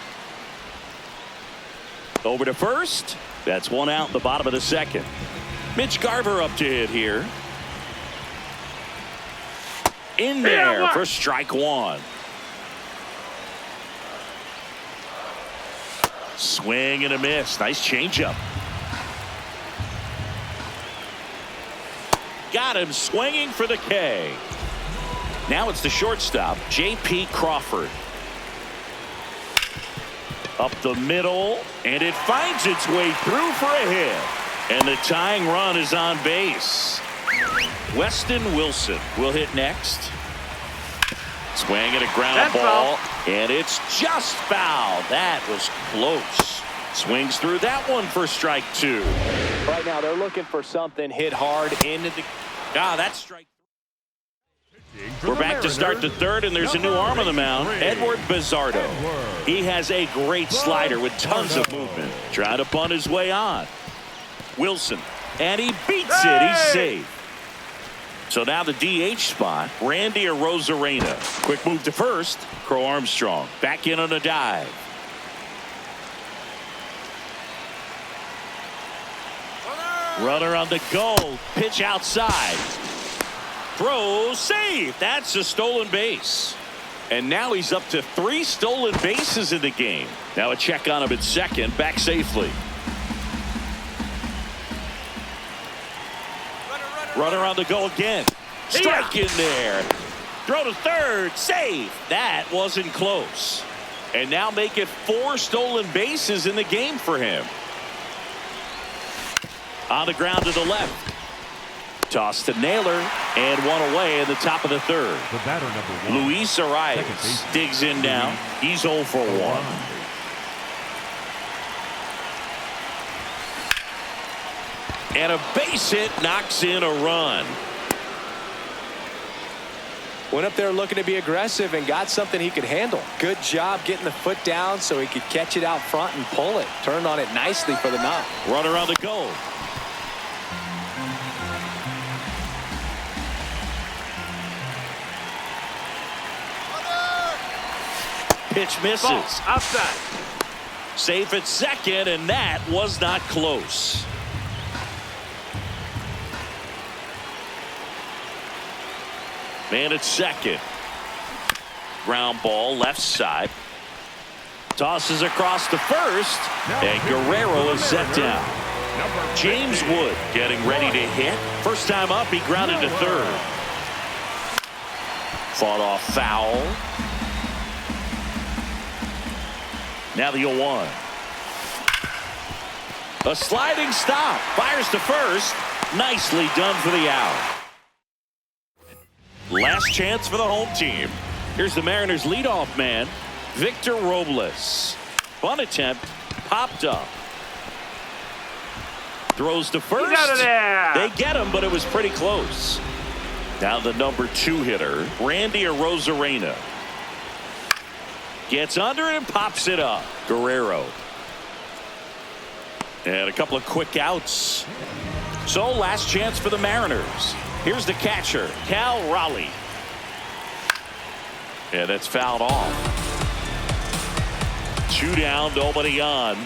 Over to first. That's one out in the bottom of the second. Mitch Garver up to hit here. In there for strike one. Swing and a miss. Nice changeup. Got him swinging for the K. Now it's the shortstop, J.P. Crawford. Up the middle, and it finds its way through for a hit. And the tying run is on base. Weston Wilson will hit next. Swing and a ground ball, and it's just foul. That was close. Swings through that one for strike two. Right now they're looking for something hit hard into the. That's strike. We're back to start the third, and there's a new arm on the mound, Edward Bizardo. He has a great slider with tons of movement. Trying to bunt his way on. Wilson, and he beats it. He's safe. So now the DH spot, Randy Arozarena. Quick move to first. Crow Armstrong back in on a dive. Runner on the go. Pitch outside. Throw safe. That's a stolen base. And now he's up to 3 stolen bases in the game. Now a check on him at second. Back safely. Runner on the go again. Strike in there. Throw to third. Safe. That wasn't close. And now make it 4 stolen bases in the game for him. On the ground to the left. Toss to Naylor, and one away in the top of the third. The batter, number 1. Luis Arias digs in now. He's 0 for 1. And a base hit knocks in a run. Went up there looking to be aggressive and got something he could handle. Good job getting the foot down so he could catch it out front and pull it. Turned on it nicely for the knock. Runner on the go. Pitch misses. Ball, outside. Safe at second, and that was not close. Man at second. Ground ball left side. Tosses across to first, and Guerrero is set down. James Wood getting ready to hit. First time up, he grounded to third. Fought off foul. Now the 0-1. A sliding stop. Fires to first. Nicely done for the out. Last chance for the home team. Here's the Mariners leadoff man, Victor Robles. Bunt attempt. Popped up. Throws to first. He's out of there. They get him, but it was pretty close. Now the number 2 hitter, Randy Arozarena. Gets under it and pops it up. Guerrero. And a couple of quick outs. So last chance for the Mariners. Here's the catcher, Cal Raleigh. And that's fouled off. 2 down, nobody on.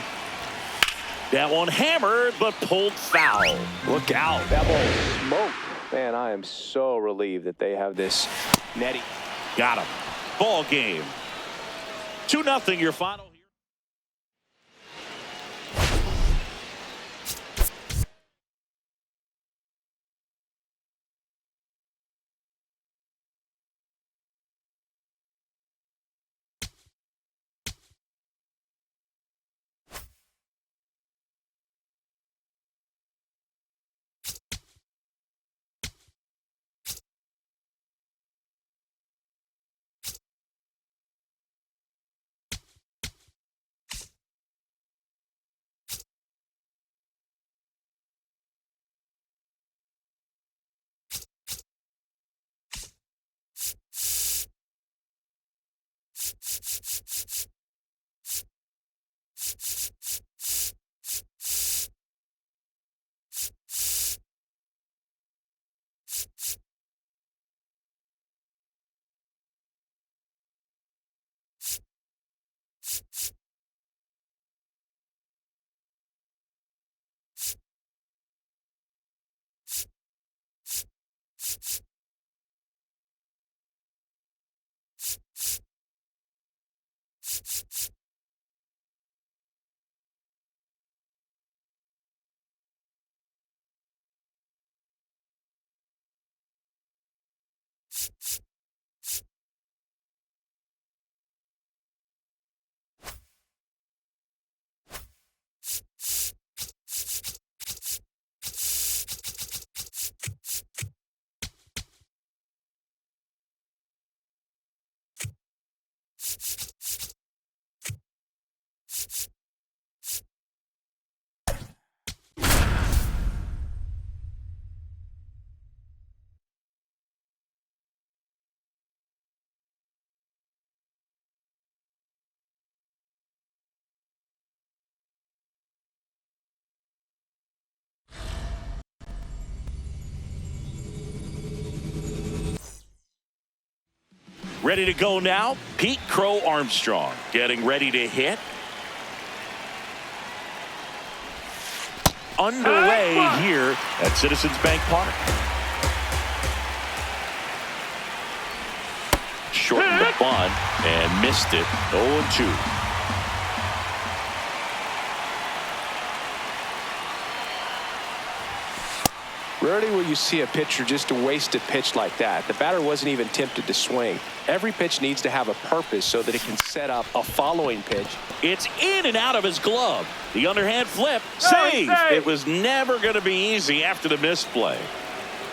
That one hammered, but pulled foul. Look out. That ball smoked. Man, I am so relieved that they have this netty. Got him. Ball game. 2-0 your final. Ready to go now. Pete Crow Armstrong getting ready to hit. Underway here at Citizens Bank Park. Shortened the bunt and missed it. 0-2. Rarely will you see a pitcher just to waste a pitch like that. The batter wasn't even tempted to swing. Every pitch needs to have a purpose so that it can set up a following pitch. It's in and out of his glove. The underhand flip. Save. It was never going to be easy after the misplay.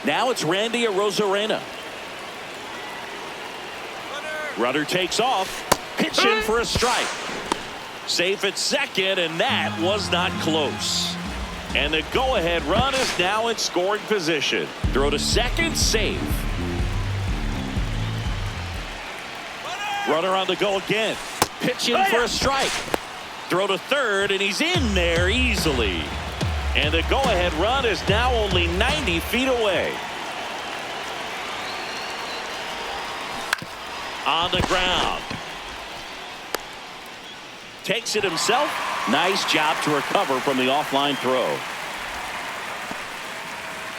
Now it's Randy Arozarena. Runner takes off. Pitch in for a strike. Safe at second, and that was not close. And the go-ahead run is now in scoring position. Throw to second, safe. Runner on the go again. Pitch in for a strike. Throw to third, and he's in there easily. And the go-ahead run is now only 90 feet away. On the ground. Takes it himself. Nice job to recover from the offline throw.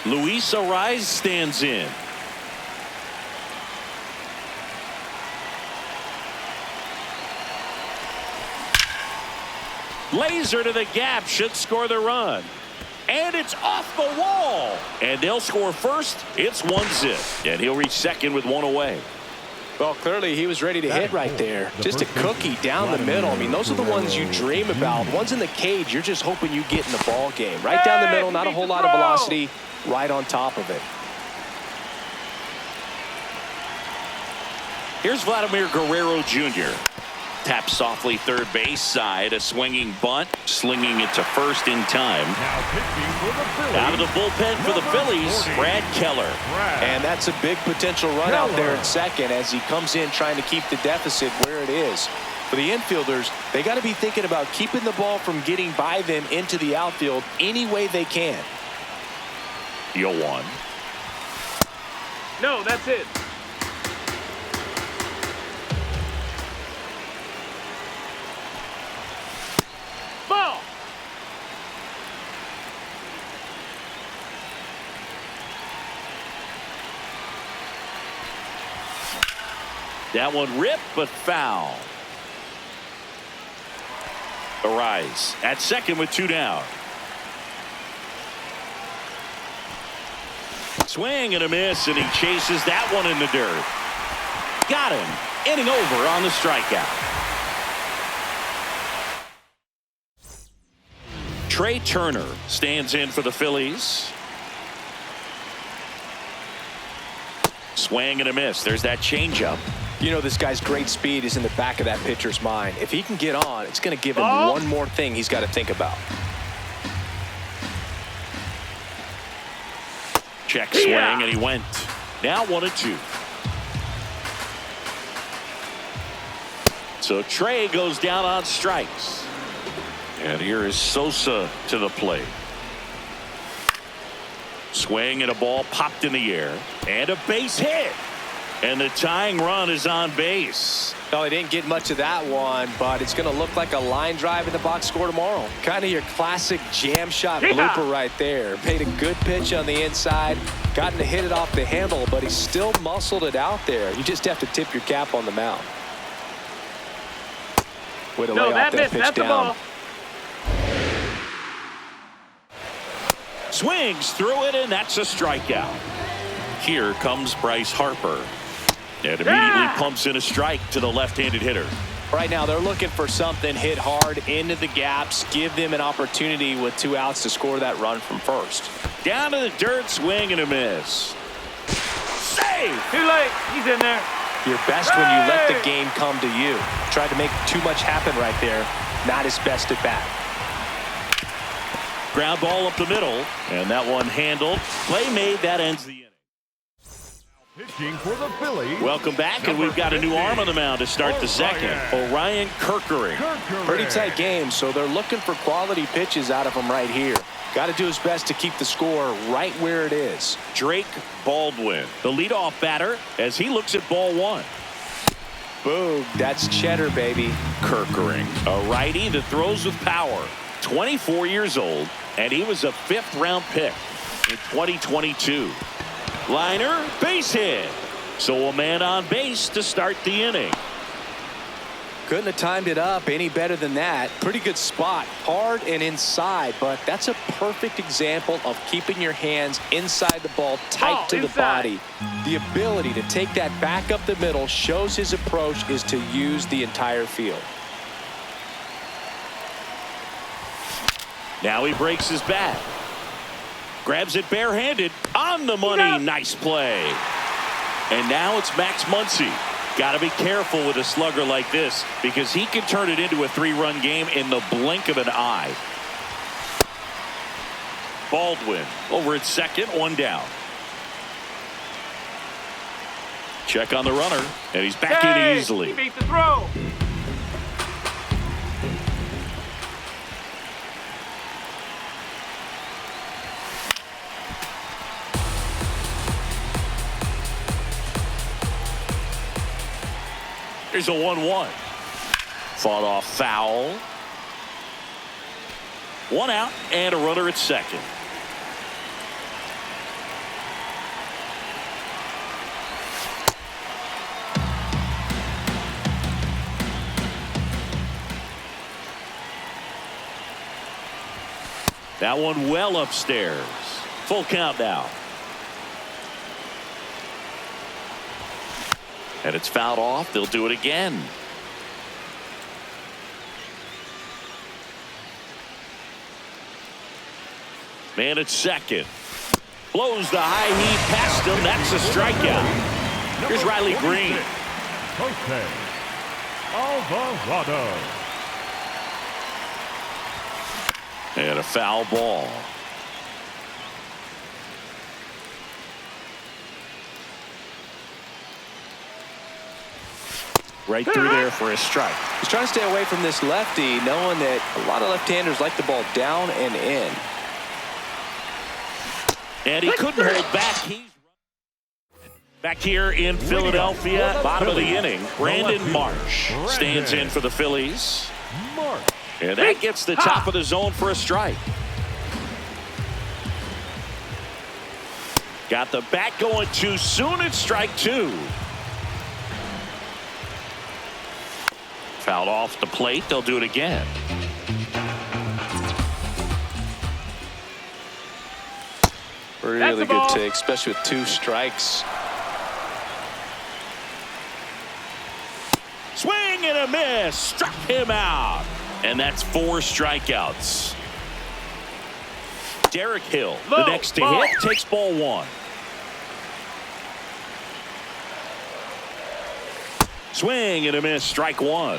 Luis Arraez stands in. Laser to the gap should score the run. And it's off the wall. And they'll score first. It's 1-0. And he'll reach second with one away. Well, clearly he was ready to hit right there. Just a cookie down the middle. I mean, those are the ones you dream about. Ones in the cage, you're just hoping you get in the ball game. Right down the middle, not a whole lot of velocity, right on top of it. Here's Vladimir Guerrero Jr. Taps softly third base side. A swinging bunt. Slinging it to first in time. Now pitching for the Phillies. Out of the bullpen for the Phillies, Brad Keller. And that's a big potential run out there at second as he comes in trying to keep the deficit where it is. For the infielders, they got to be thinking about keeping the ball from getting by them into the outfield any way they can. 0-1. No, that's it. Ball. That one ripped, but foul. Arraez at second with two down. Swing and a miss, and he chases that one in the dirt. Got him. Inning over on the strikeout. Trey Turner stands in for the Phillies. Swing and a miss. There's that changeup. You know, this guy's great speed is in the back of that pitcher's mind. If he can get on, it's going to give him one more thing he's got to think about. Check swing, and he went. Now 1-2. So Trey goes down on strikes. And here is Sosa to the plate. Swing and a ball popped in the air. And a base hit. And the tying run is on base. No, he didn't get much of that one, but it's going to look like a line drive in the box score tomorrow. Kind of your classic jam shot blooper right there. Made a good pitch on the inside. Gotten to hit it off the handle, but he still muscled it out there. You just have to tip your cap on the mound. Way to lay off that pitch down. Swings through it, and that's a strikeout. Here comes Bryce Harper. And immediately pumps in a strike to the left-handed hitter. Right now, they're looking for something hit hard into the gaps, give them an opportunity with 2 outs to score that run from first. Down to the dirt, swing and a miss. Save! Too late. He's in there. You're best when you let the game come to you. Tried to make too much happen right there. Not his best at bat. Ground ball up the middle, and that one handled. Play made, that ends the inning. Pitching for the Phillies. Welcome back, and we've got a new arm on the mound to start the second. Orion Kerkering. Pretty tight game, so they're looking for quality pitches out of him right here. Got to do his best to keep the score right where it is. Drake Baldwin, the leadoff batter, as he looks at ball one. Boom, that's cheddar, baby. Kirkering, a righty that throws with power. 24 years old, and he was a 5th-round pick in 2022. Liner, base hit. So a man on base to start the inning. Couldn't have timed it up any better than that. Pretty good spot, hard and inside, but that's a perfect example of keeping your hands inside the ball, tight to the body. The ability to take that back up the middle shows his approach is to use the entire field. Now he breaks his bat. Grabs it barehanded. On the money. Nice play. And now it's Max Muncy. Got to be careful with a slugger like this because he can turn it into a 3-run game in the blink of an eye. Baldwin over at second, 1 down. Check on the runner, and he's back in easily. He beat the throw. Here's a 1-1. Fought off foul. 1 out and a runner at second. That one well upstairs. Full count now. And it's fouled off. They'll do it again. Man at second. Blows the high heat past him. That's a strikeout. Here's Riley Green. Jose Alvarado. And a foul ball. Right through there for a strike. He's trying to stay away from this lefty, knowing that a lot of left-handers like the ball down and in. And he couldn't hold back. He's back here in Philadelphia, bottom of the inning. Brandon Marsh stands in for the Phillies. And that gets the top of the zone for a strike. Got the bat going too soon. It's strike 2. Fouled off the plate. They'll do it again. Really good take, especially with 2 strikes. Swing and a miss. Struck him out. And that's 4 strikeouts. Derek Hill, the next to hit, takes ball 1. Swing and a miss. Strike 1.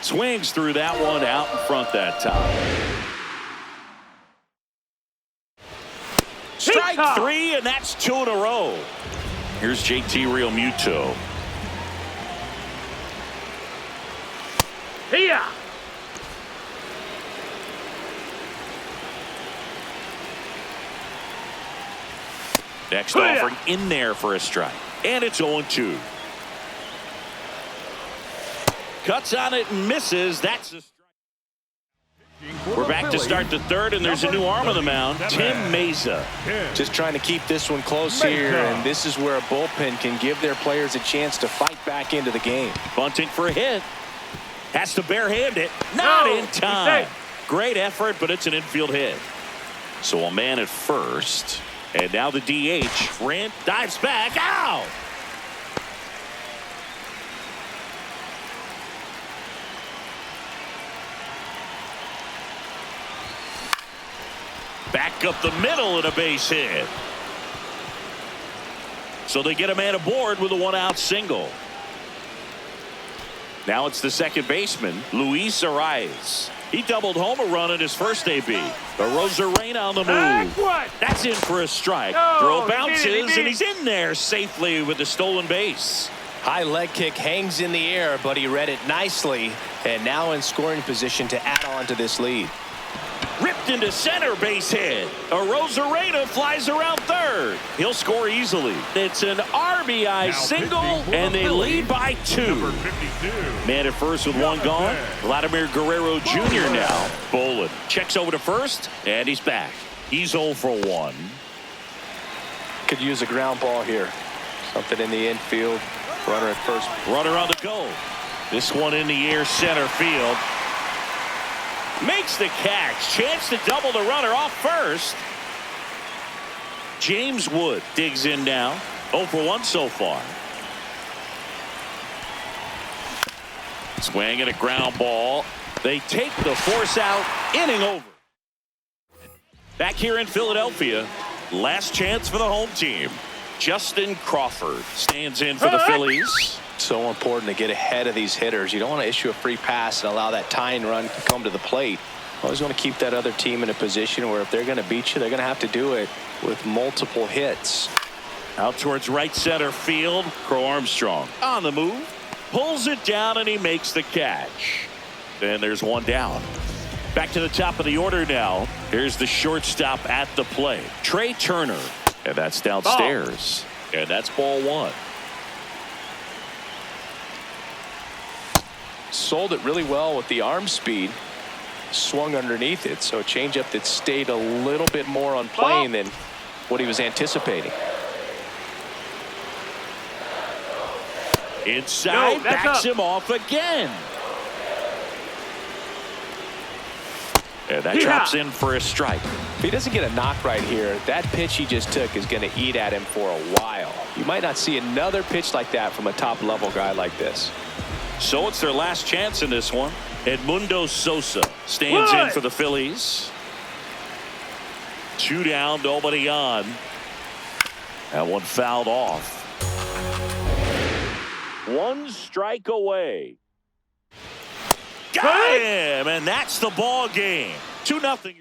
Swings through that one, out in front that time. Strike 3, and that's 2 in a row. Here's JT Realmuto. Here. Next offering in there for a strike. And it's 0-2. Cuts on it and misses. That's a strike. We're back to start the 3rd, and there's a new arm on the mound, Tim Mesa. Just trying to keep this one close here, and this is where a bullpen can give their players a chance to fight back into the game. Bunting for a hit. Has to barehand it. Not in time. Great effort, but it's an infield hit. So a man at first. And now the DH. Rant dives back. Out. Back up the middle and a base hit. So they get a man aboard with a 1-out single. Now it's the second baseman, Luis Arias. He doubled home a run in his first AB. The Rosarena on the move. That's in for a strike. Throw bounces, and he's in there safely with the stolen base. High leg kick hangs in the air, but he read it nicely, and now in scoring position to add on to this lead. Ripped into center, base hit. Arozarena flies around third. He'll score easily. It's an RBI single, and they lead by 2. Man at first with one gone. Vladimir Guerrero Jr. now. Bolin checks over to first, and he's back. He's 0 for 1. Could use a ground ball here. Something in the infield. Runner at first. Runner on the go. This one in the air, center field. Makes the catch. Chance to double the runner off first. James Wood digs in now. 0 for 1 so far. Swing and a ground ball. They take the force out. Inning over. Back here in Philadelphia. Last chance for the home team. Justin Crawford stands in for the Phillies. So important to get ahead of these hitters. You don't want to issue a free pass and allow that tying run to come to the plate. Always want to keep that other team in a position where if they're going to beat you, they're going to have to do it with multiple hits. Out towards right center field. Crow Armstrong on the move. Pulls it down and he makes the catch. And there's one down. Back to the top of the order now. Here's the shortstop at the plate. Trey Turner. And that's downstairs. And that's ball 1. Sold it really well with the arm speed. Swung underneath it. So a changeup that stayed a little bit more on plane than what he was anticipating. Inside, backs him off again. And that drops in for a strike. If he doesn't get a knock right here, that pitch he just took is going to eat at him for a while. You might not see another pitch like that from a top-level guy like this. So it's their last chance in this one. Edmundo Sosa stands in for the Phillies. 2 down, nobody on. That one fouled off. 1 strike away. Got him, and that's the ball game. 2-0.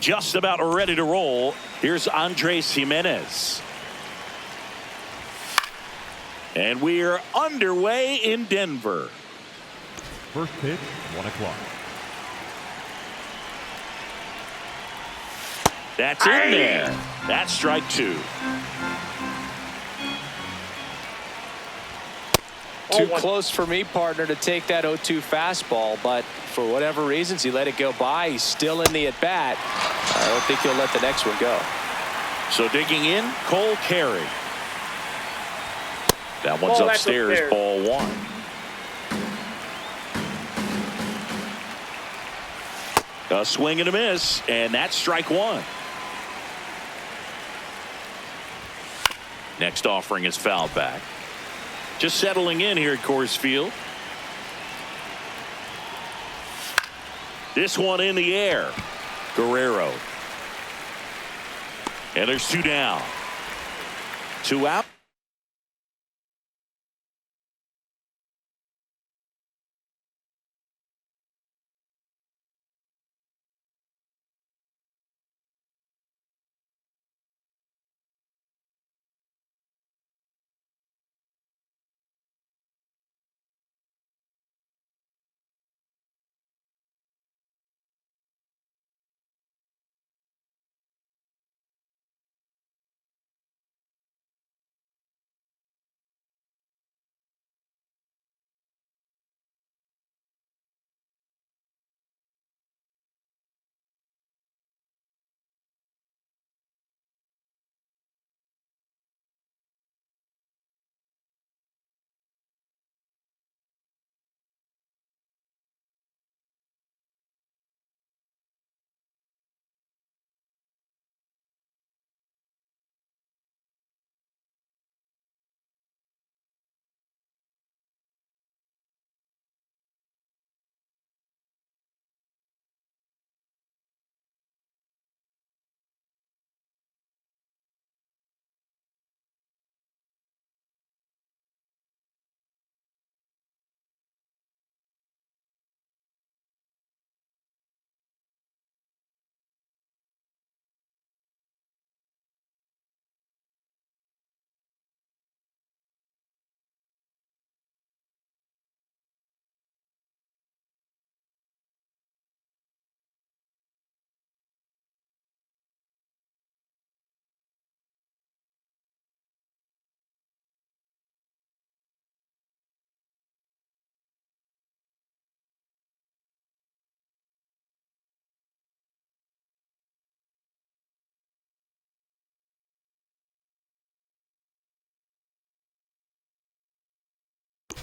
just about ready to roll. Here's Andres Jimenez. And we're underway in Denver. First pitch, 1 o'clock. That's in there. That's strike 2. Too close for me, partner, to take that 0-2 fastball, but for whatever reasons, he let it go by. He's still in the at-bat. I don't think he'll let the next one go. So digging in, Cole Carey. That one's upstairs, ball 1. A swing and a miss, and that's strike 1. Next offering is fouled back. Just settling in here at Coors Field. This one in the air. Guerrero. And there's 2 down. 2 out.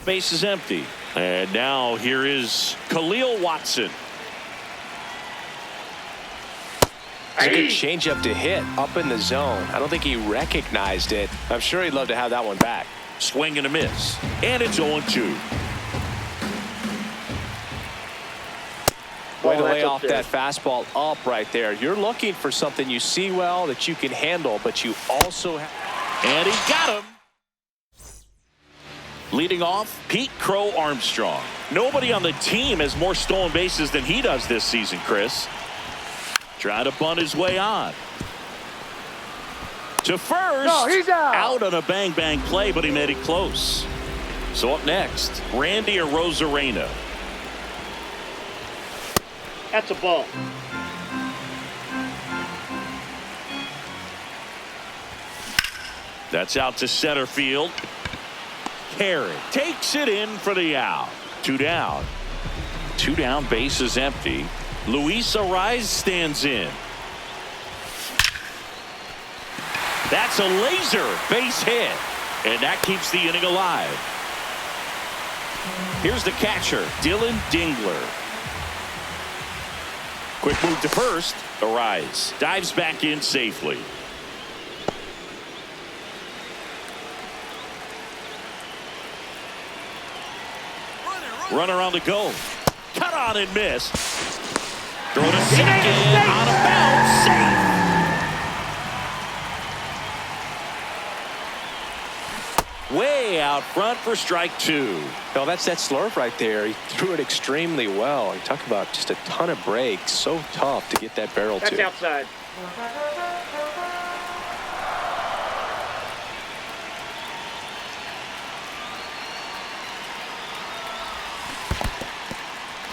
Base is empty. And now here is Khalil Watson. It's a good changeup to hit up in the zone. I don't think he recognized it. I'm sure he'd love to have that one back. Swing and a miss. And it's 0-2. Way to lay off that fastball up right there. You're looking for something you see well that you can handle, but you also have. And he got him. Leading off, Pete Crow Armstrong. Nobody on the team has more stolen bases than he does this season, Chris. Trying to bunt his way on. To first. No, he's out. Out on a bang-bang play, but he made it close. So up next, Randy Arozarena. That's a ball. That's out to center field. Carey takes it in for the out. 2 down. 2 down, base is empty. Luis Ariz stands in. That's a laser base hit. And that keeps the inning alive. Here's the catcher, Dylan Dingler. Quick move to first. Ariz dives back in safely. Runner on the go. Cut on and miss. Throw to second. Out of bounds. Safe. Way out front for strike two. Well, that's that slurve right there. He threw it extremely well. You talk about just a ton of breaks. So tough to get that barrel That's to. outside.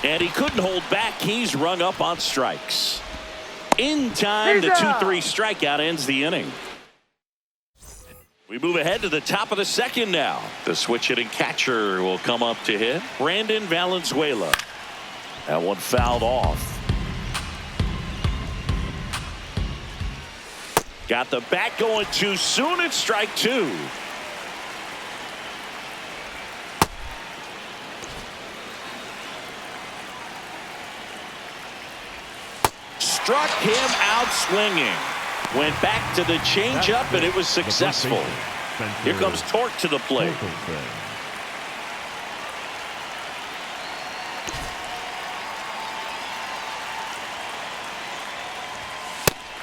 And he couldn't hold back. He's rung up on strikes. In time, the 2-3 strikeout ends the inning. We move ahead to the top of the second now. The switch hitting catcher will come up to hit. Brandon Valenzuela. That one fouled off. Got the bat going too soon. It's strike two. Struck him out swinging. Went back to the changeup, and it was successful. Here comes Torque to the plate.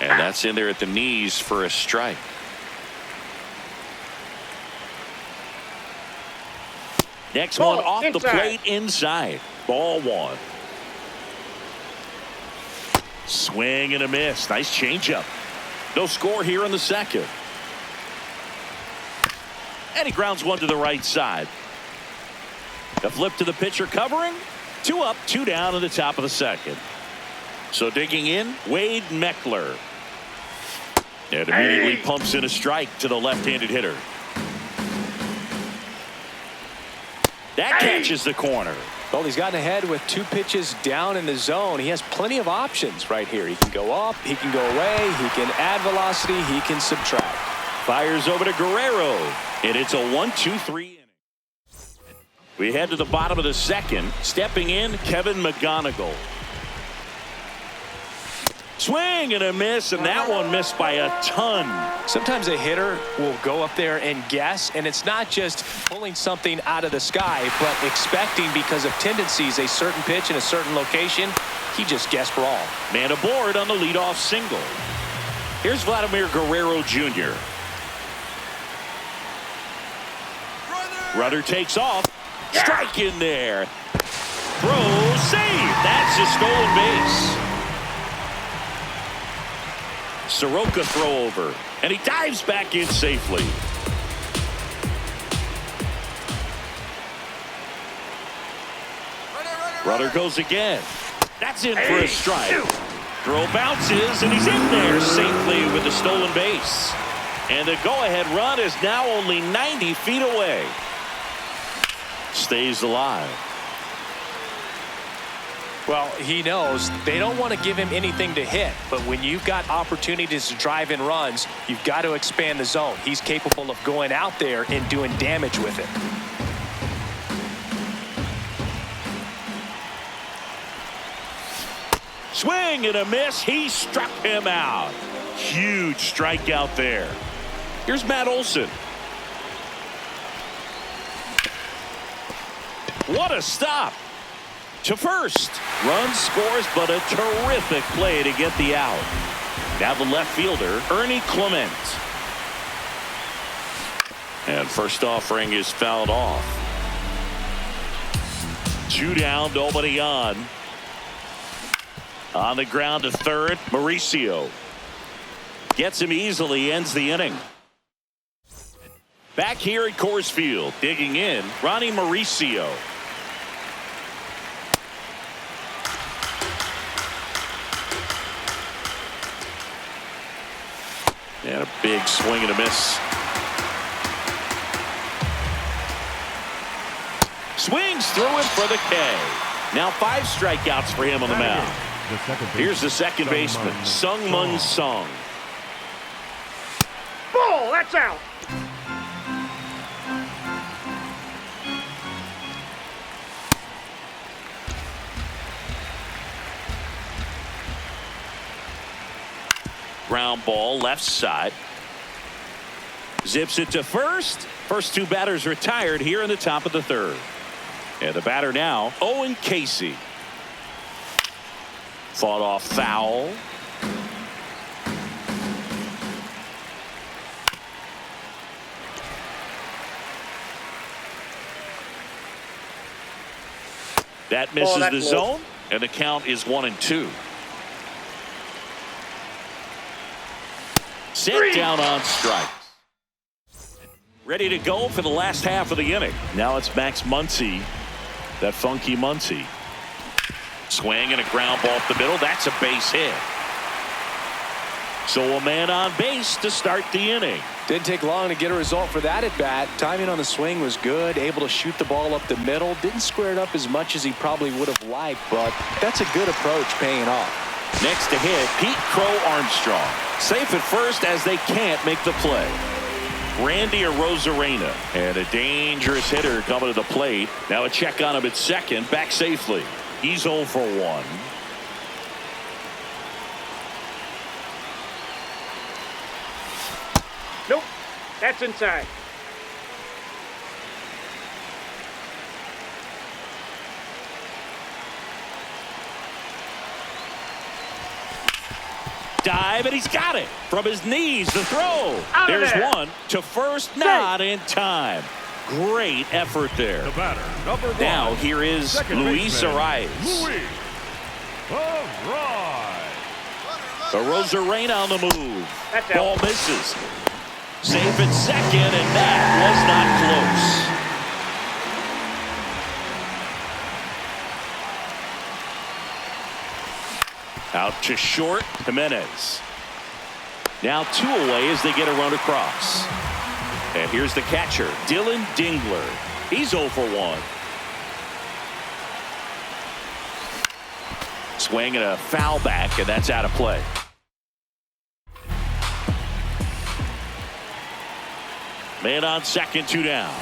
And that's in there at the knees for a strike. Next one off the plate inside. Ball one. Swing and a miss. Nice changeup. No score here in the second. And he grounds one to the right side. The flip to the pitcher covering. 2 up, 2 down in the top of the second. So digging in, Wade Meckler. And immediately pumps in a strike to the left-handed hitter. That catches the corner. Well, he's gotten ahead with 2 pitches down in the zone. He has plenty of options right here. He can go up, he can go away, he can add velocity, he can subtract. Fires over to Guerrero, and it's a 1-2-3 inning. We head to the bottom of the second. Stepping in, Kevin McGonigal. Swing and a miss, and that one missed by a ton. Sometimes a hitter will go up there and guess, and it's not just pulling something out of the sky, but expecting, because of tendencies, a certain pitch in a certain location. He just guessed wrong. Man aboard on the leadoff single. Here's Vladimir Guerrero Jr. Runner takes off. Strike in there. Throw, save. That's a stolen base. Soroka throw over, and he dives back in safely. Runner goes again. That's in for a strike. Throw bounces, and he's in there safely with the stolen base. And the go-ahead run is now only 90 feet away. Stays alive. Well, he knows they don't want to give him anything to hit, but when you've got opportunities to drive in runs, you've got to expand the zone. He's capable of going out there and doing damage with it. Swing and a miss. He struck him out. Huge strikeout there. Here's Matt Olson. What a stop. To first. Run scores, but a terrific play to get the out. Now the left fielder, Ernie Clement. And first offering is fouled off. 2 down, nobody on. On the ground to third, Mauricio. Gets him easily, ends the inning. Back here at Coors Field, digging in, Ronnie Mauricio. And a big swing and a miss. Swings through it for the K. Now 5 strikeouts for him on the mound. Here's the second baseman, Sung-Mun Sung. Ball, that's out. Ground ball left side. Zips it to first. First 2 batters retired here in the top of the third. And the batter now, Owen Casey. Fought off foul. That misses the zone, and the count is 1-2. Set down on strikes. Ready to go for the last half of the inning. Now it's Max Muncy, that funky Muncy. Swing and a ground ball up the middle. That's a base hit. So a man on base to start the inning. Didn't take long to get a result for that at bat. Timing on the swing was good. Able to shoot the ball up the middle. Didn't square it up as much as he probably would have liked, but that's a good approach paying off. Next to hit, Pete Crow Armstrong. Safe at first as they can't make the play. Randy Arozarena, and a dangerous hitter coming to the plate. Now a check on him at second, back safely. He's 0 for 1. Nope. That's inside. Dive, and he's got it. From his knees, the throw. There's one to first, not in time. Great effort there. The batter, number 1. Now here is Luis Arias. Luis Arias. Arozarena on the move. That's Ball out. misses. Safe at second, and that was not close. Out to short, Jimenez. Now 2 away as they get a run across. And here's the catcher, Dylan Dingler. He's 0 for 1. Swing and a foul back, and that's out of play. Man on second, 2 down.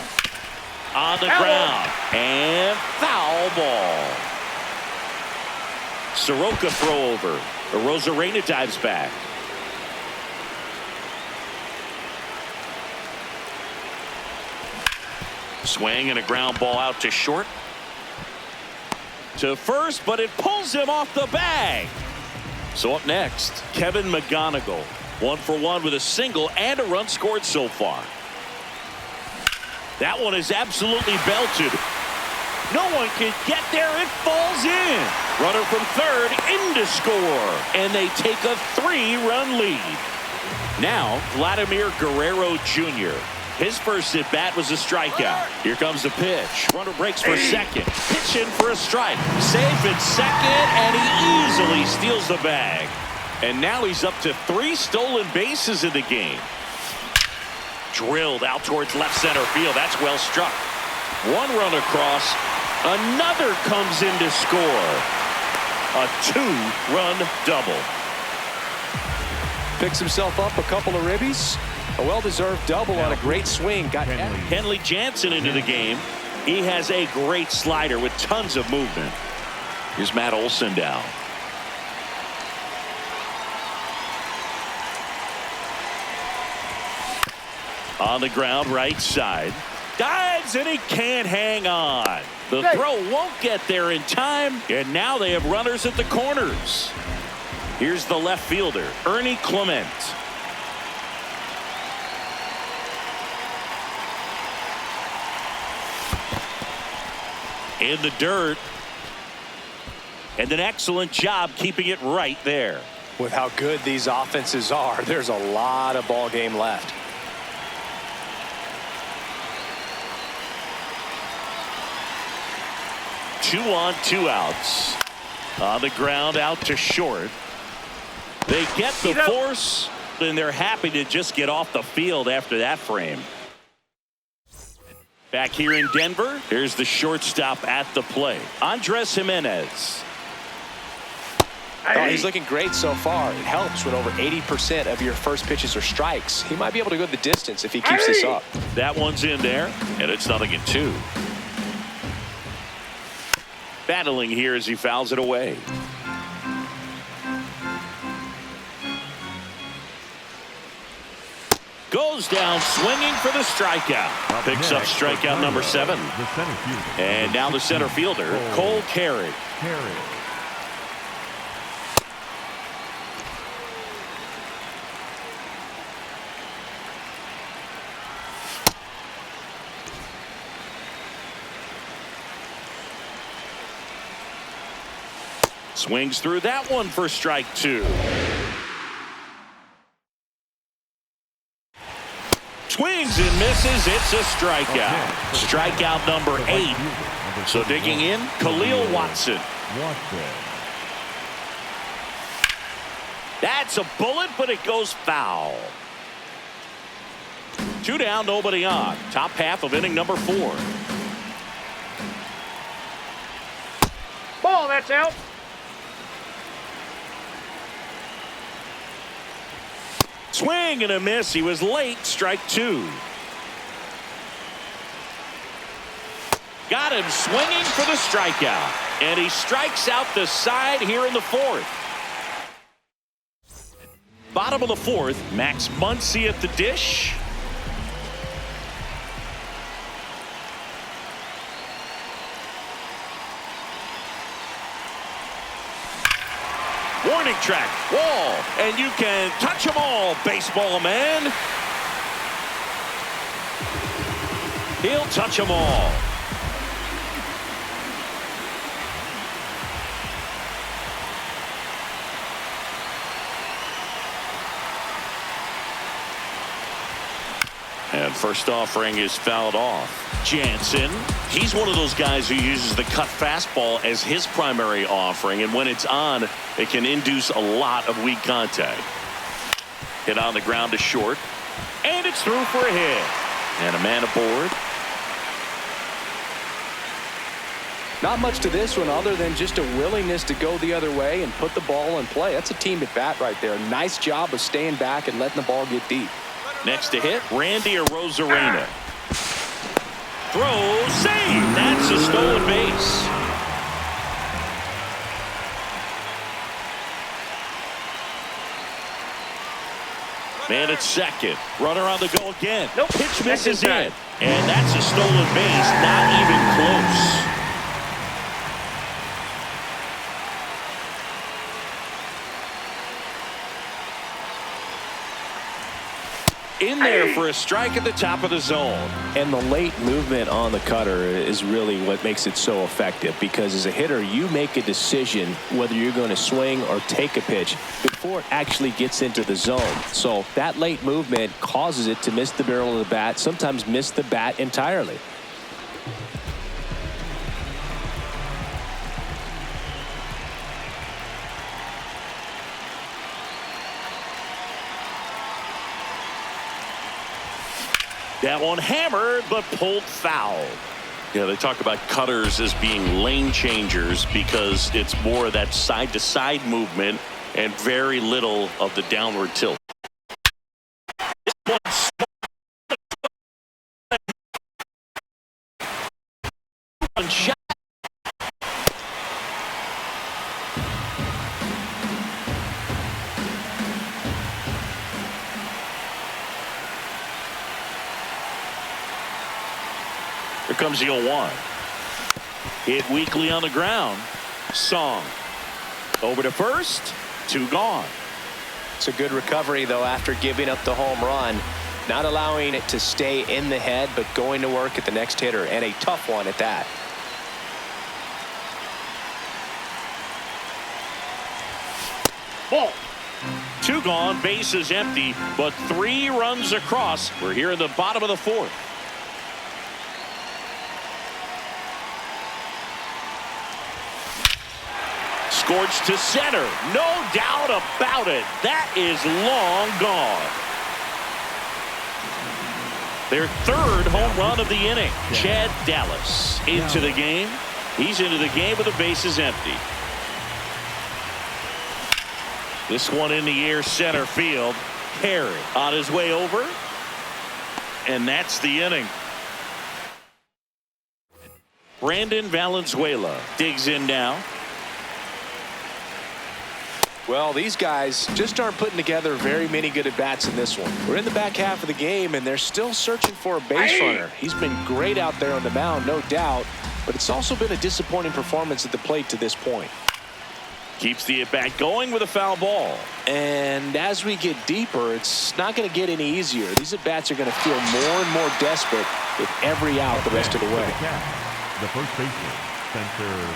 On the ground, and foul ball. Soroka throw over. Arozarena dives back. Swing and a ground ball out to short. To first, but it pulls him off the bag. So up next, Kevin McGonigal. 1 for 1 with a single and a run scored so far. That one is absolutely belted. No one can get there. It falls in. Runner from third in to score. And they take a 3-run lead. Now, Vladimir Guerrero Jr. His first at bat was a strikeout. Here comes the pitch. Runner breaks for second. Pitch in for a strike. Safe at second, and he easily steals the bag. And now he's up to 3 stolen bases in the game. Drilled out towards left center field. That's well struck. 1 run across. Another comes in to score. A 2-run double. Picks himself up a couple of ribbies. A well-deserved double on a great swing. Got Kenley Jansen into the game. He has a great slider with tons of movement. Here's Matt Olson down. On the ground, right side. Dives, and he can't hang on. The throw won't get there in time, and now they have runners at the corners. Here's the left fielder, Ernie Clement. In the dirt. And an excellent job keeping it right there. With how good these offenses are, there's a lot of ball game left. Two on, 2 outs. On the ground, out to short. They get the force, and they're happy to just get off the field after that frame. Back here in Denver, here's the shortstop at the plate, Andres Jimenez. Oh, he's looking great so far. It helps when over 80% of your first pitches are strikes. He might be able to go the distance if he keeps this up. That one's in there, and it's 0-2. Battling here as he fouls it away. Goes down swinging for the strikeout. Picks up strikeout number 7. And now the center fielder, Cole Carey. Swings through that one for strike 2. Swings and misses. It's a strikeout. Strikeout number 8. So digging in, Khalil Watson. That's a bullet, but it goes foul. 2 down, nobody on. Top half of inning number 4. Ball, that's out. Swing and a miss. He was late. Strike 2. Got him swinging for the strikeout. And he strikes out the side here in the 4th. Bottom of the 4th, Max Muncy at the dish. Warning track, wall, and you can touch them all, baseball man. He'll touch them all. And first offering is fouled off. Jansen, he's one of those guys who uses the cut fastball as his primary offering, and when it's on, it can induce a lot of weak contact. Hit on the ground to short, and it's through for a hit. And a man aboard. Not much to this one other than just a willingness to go the other way and put the ball in play. That's a team at bat right there. Nice job of staying back and letting the ball get deep. Next to hit, Randy Arozarena. Throw, save. That's a stolen base. Man at second. Runner on the go again. Nope. Pitch misses in. And that's a stolen base. Not even close. In there for a strike at the top of the zone. And the late movement on the cutter is really what makes it so effective, because as a hitter you make a decision whether you're going to swing or take a pitch before it actually gets into the zone. So that late movement causes it to miss the barrel of the bat, sometimes miss the bat entirely. That one hammered, but pulled foul. Yeah, they talk about cutters as being lane changers because it's more of that side-to-side movement and very little of the downward tilt. Shot. Here comes the 0-1. Hit weakly on the ground. Song. Over to first. 2 gone. It's a good recovery, though, after giving up the home run. Not allowing it to stay in the head, but going to work at the next hitter, and a tough one at that. Ball. 2 gone. Base is empty, but 3 runs across. We're here in the bottom of the 4th. Scorched to center. No doubt about it. That is long gone. Their 3rd home run of the inning. Chad Dallas into the game. He's into the game with the bases empty. This one in the air, center field. Perry on his way over. And that's the inning. Brandon Valenzuela digs in now. Well, these guys just aren't putting together very many good at-bats in this one. We're in the back half of the game, and they're still searching for a base runner. He's been great out there on the mound, no doubt, but it's also been a disappointing performance at the plate to this point. Keeps the at-bat going with a foul ball. And as we get deeper, it's not going to get any easier. These at-bats are going to feel more and more desperate with every out the rest of the way. The first baseman, center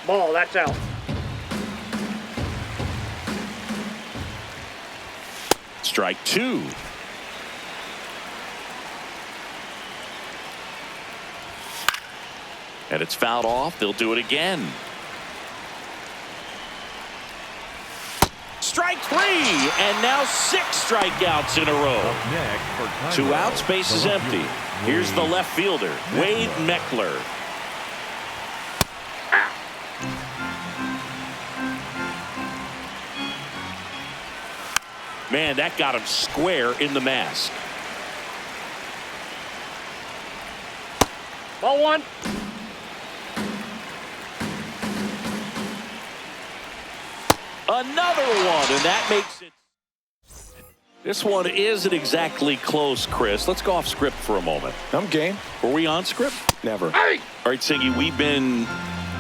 Ball, that's out. Strike 2. And it's fouled off. They'll do it again. Strike 3, and now 6 strikeouts in a row. Up next for time 2 out, outs, base is the left empty. fielder, Here's the left fielder, Wade Meckler. Man, that got him square in the mask. Ball 1. Another one, and that makes it. This one isn't exactly close, Chris. Let's go off script for a moment. I'm game. Were we on script? Never. Hey! All right, Singy, we've been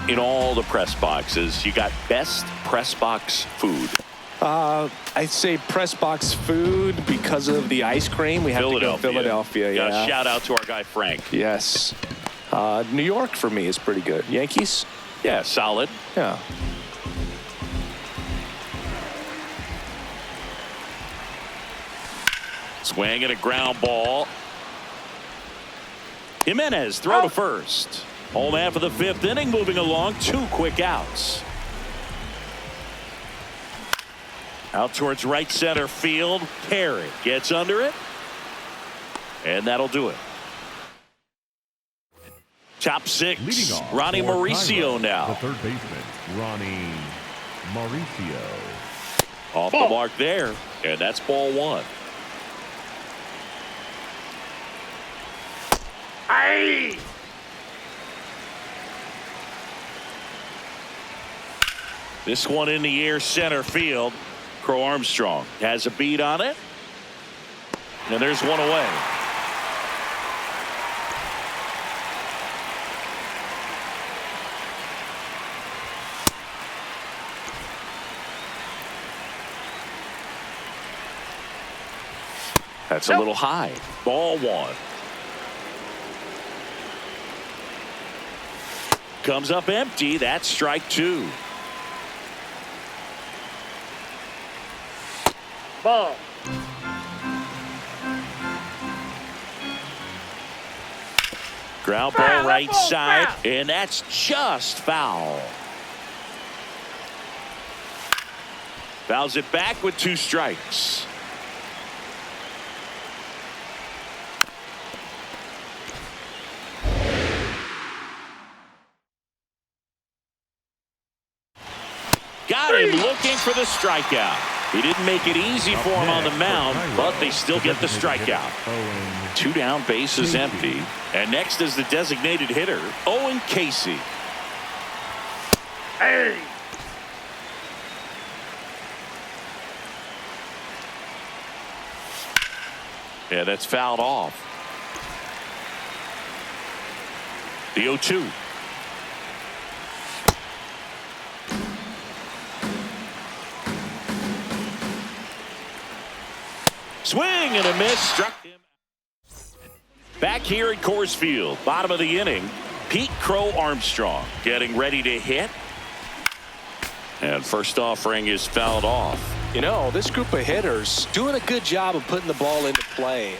in all the press boxes. You got best press box food. I'd say press box food because of the ice cream. We have to go Philadelphia. Got Yeah. a shout out to our guy Frank. Yes. New York for me is pretty good. Yankees? Yeah, solid. Yeah. Swing and a ground ball. Jimenez throw to first. Home man for the 5th inning, moving along. 2 quick outs. Out towards right center field. Perry gets under it. And that'll do it. Top 6. Leading off Ronnie for Mauricio Cairo, now. The third baseman, Ronnie Mauricio. Off the mark there. And that's ball 1. Hey! This one in the air center field. Crow Armstrong has a beat on it. And there's one away. That's a little high. Ball 1. Comes up empty. That's strike 2. Ball. Ground ball right side, and that's just foul. Fouls it back with 2 strikes. Got him looking for the strikeout. He didn't make it easy for him on the mound, but they still get the strikeout. 2 down, base is empty. And next is the designated hitter, Owen Casey. Hey! Yeah, that's fouled off. The 0-2. Swing and a miss, struck him. Back here at Coors Field, bottom of the inning, Pete Crow Armstrong getting ready to hit. And first offering is fouled off. You know, this group of hitters doing a good job of putting the ball into play.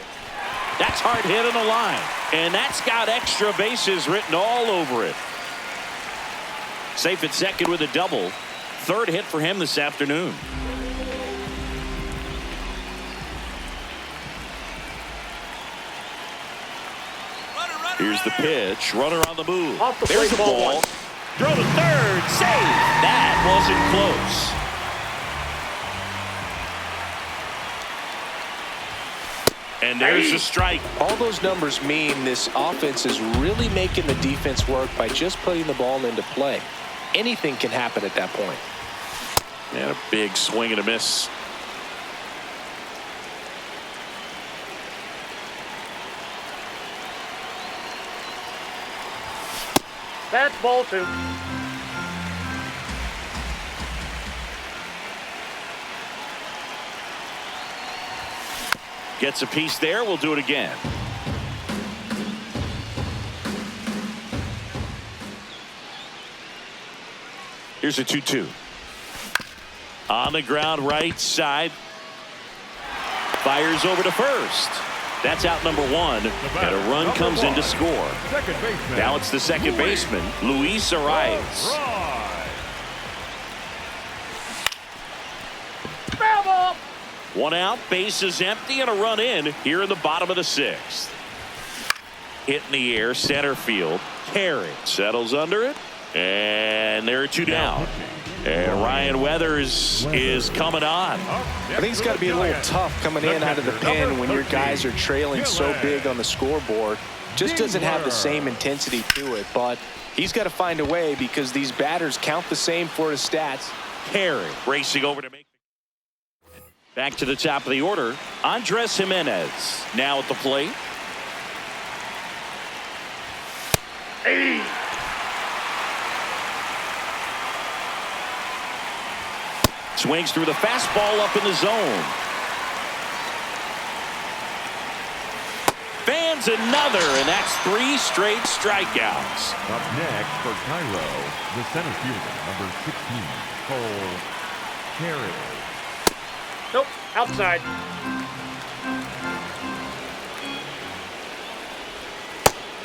That's hard hit on the line, and that's got extra bases written all over it. Safe at second with a double. 3rd hit for him this afternoon. Here's the pitch. Runner on the move. Off the There's plate, a ball ball. 1. Throw to third. Save. That wasn't close. And there's a strike. All those numbers mean this offense is really making the defense work by just putting the ball into play. Anything can happen at that point. And a big swing and a miss. That's ball 2. Gets a piece there. We'll do it again. Here's a 2-2. On the ground, right side. Fires over to first. That's out number one. And a run comes in to score. Now it's the second baseman, Luis Arias. One out, base is empty, and a run in here in the bottom of the sixth. Hit in the air, center field. Carey settles under it, and there are two down. And Ryan Weathers is coming on. I think it's got to be a little tough coming in out of the pen when your guys are trailing so big on the scoreboard. Just doesn't have the same intensity to it, but he's got to find a way because these batters count the same for his stats. Carey racing over to make. Back to the top of the order, Andres Jimenez now at the plate. Swings through the fastball up in the zone. Fans another, and that's 3 straight strikeouts. Up next for Cairo, the center fielder, number 16, Cole Carey. Nope, outside.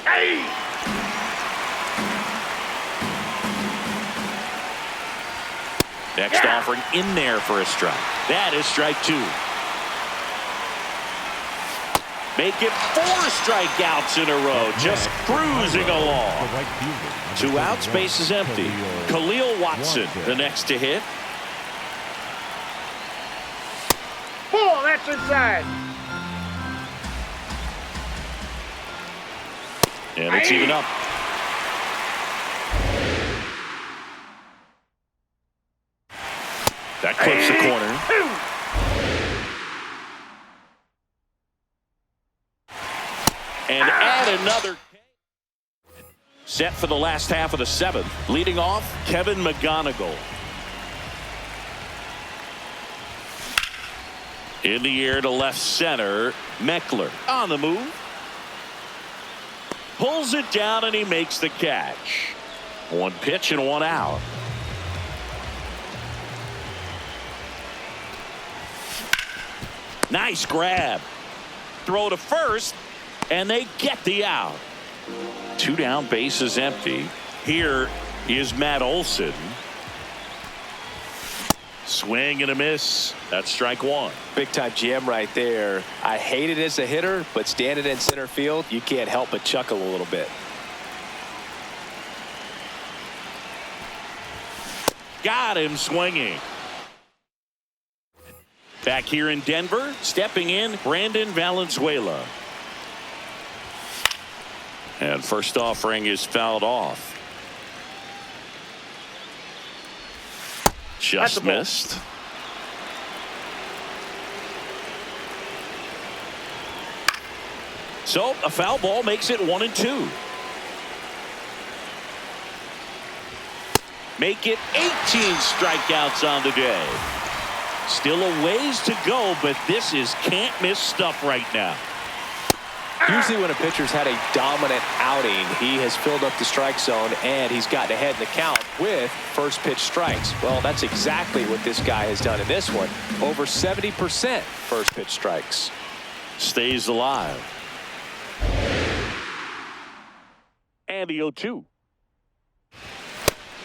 Hey! Next offering in there for a strike. That is strike 2. Make it 4 strikeouts in a row. Just cruising along. 2 outs, base is empty. Khalil Watson, the next to hit. Ball, that's inside. And it's even up. That clips the corner. And add another. Set for the last half of the 7th. Leading off, Kevin McGonigal. In the air to left center, Meckler on the move. Pulls it down and he makes the catch. 1 pitch and 1 out. Nice grab. Throw to first, and they get the out. 2 down, base is empty. Here is Matt Olson. Swing and a miss. That's strike 1. Big time jam right there. I hate it as a hitter, but standing in center field, you can't help but chuckle a little bit. Got him swinging. Back here in Denver, stepping in, Brandon Valenzuela. And first offering is fouled off. Just missed. So a foul ball makes it 1-2. Make it 18 strikeouts on the day. Still a ways to go, but this is can't miss stuff right now. Usually when a pitcher's had a dominant outing, he has filled up the strike zone and he's gotten ahead in the count with first pitch strikes. Well, that's exactly what this guy has done in this one. Over 70% first pitch strikes. Stays alive. And the 0-2.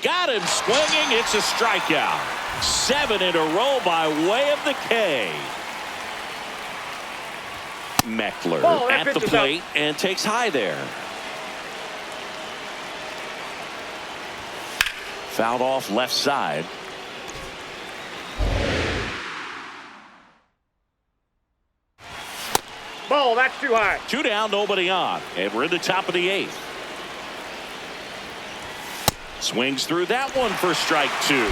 Got him swinging. It's a strikeout. 7 in a row by way of the K. Meckler at the plate and takes high there. Fouled off left side. Ball, that's too high. 2 down, nobody on, and we're in the top of the 8th. Swings through that one for strike 2.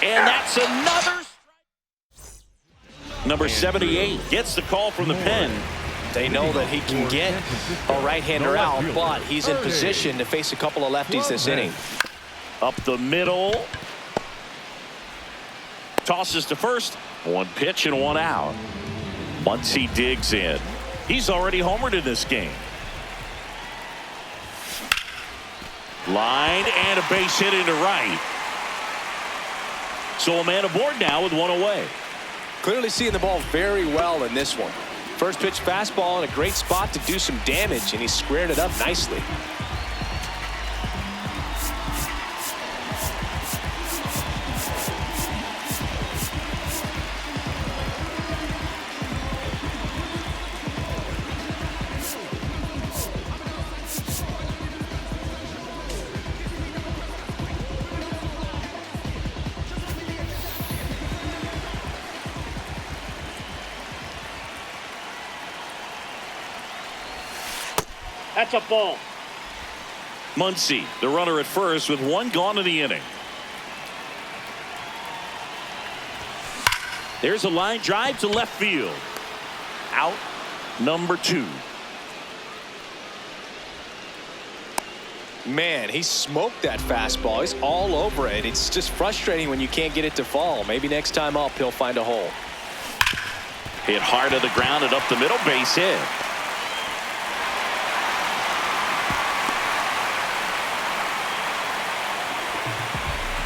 And that's another strike. Number 78 gets the call from the pen. They know that he can get a right-hander out, but he's in position to face a couple of lefties this inning. Up the middle. Tosses to first. 1 pitch and 1 out. Once he digs in, he's already homered in this game. Line and a base hit into right. So a man aboard now with one away. Clearly seeing the ball very well in this one. First pitch fastball in a great spot to do some damage, and he squared it up nicely. That's a ball. Muncy, the runner at first with one gone in the inning. There's a line drive to left field. Out number 2. Man, he smoked that fastball. He's all over it. It's just frustrating when you can't get it to fall. Maybe next time up he'll find a hole. Hit hard to the ground and up the middle, base hit.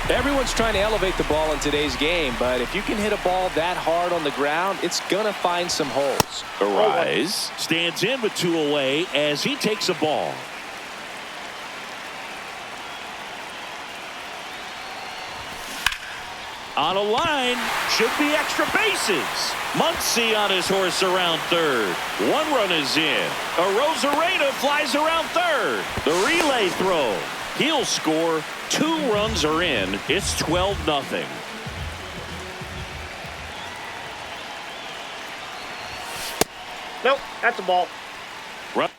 Everyone's trying to elevate the ball in today's game, but if you can hit a ball that hard on the ground, it's gonna find some holes. Arise stands in with 2 away as he takes a ball. On a line, should be extra bases. Muncy on his horse around third. 1 run is in. Arozarena flies around third. The relay throw. He'll score. 2 runs are in. It's 12-0. Nope, that's a ball. Run.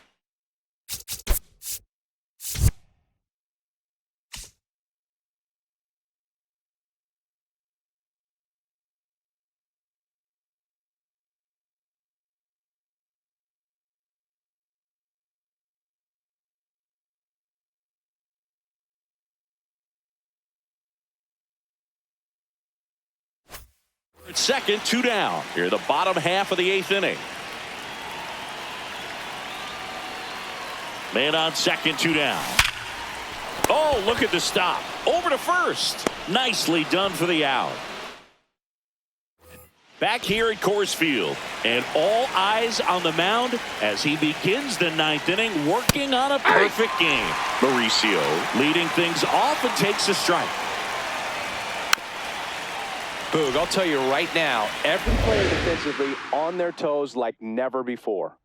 At second, 2 down. Here, the bottom half of the 8th inning. Man on second, 2 down. Oh, look at the stop. Over to first. Nicely done for the out. Back here at Coors Field, and all eyes on the mound as he begins the 9th inning, working on a perfect game. Mauricio leading things off and takes a strike. Boog, I'll tell you right now, every player defensively on their toes like never before.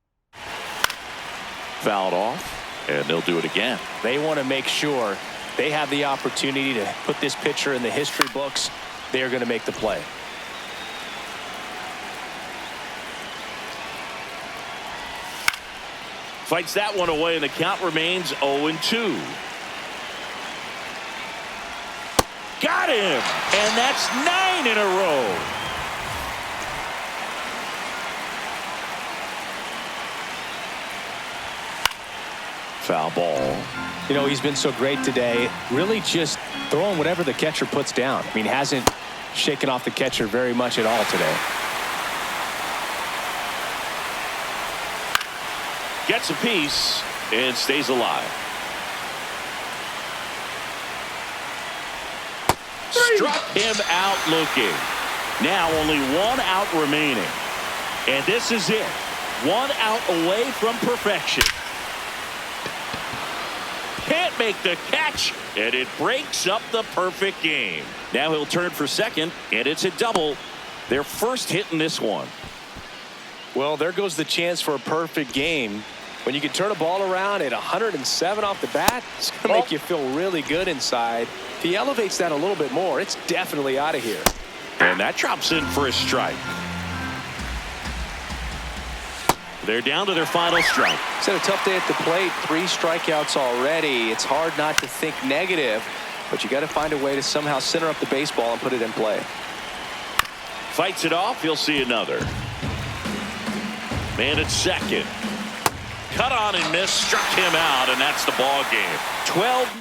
Fouled off, and they'll do it again. They want to make sure they have the opportunity to put this pitcher in the history books. They're going to make the play. Fights that one away, and the count remains 0-2. Got him, and that's 9 in a row. Foul ball. You know, he's been so great today. Really just throwing whatever the catcher puts down. I mean, hasn't shaken off the catcher very much at all today. Gets a piece and stays alive. Struck him out looking. Now only 1 out remaining. And this is it. 1 out away from perfection. Can't make the catch, and it breaks up the perfect game. Now he'll turn for second, and it's a double. Their first hit in this one. Well, there goes the chance for a perfect game. When you can turn a ball around at 107 off the bat, it's going to make you feel really good inside. If he elevates that a little bit more, it's definitely out of here. And that drops in for a strike. They're down to their final strike. It's had a tough day at the plate. 3 strikeouts already. It's hard not to think negative, but you got to find a way to somehow center up the baseball and put it in play. Fights it off. You'll see another. Man at second. Cut on and miss, struck him out, and that's the ball game. 12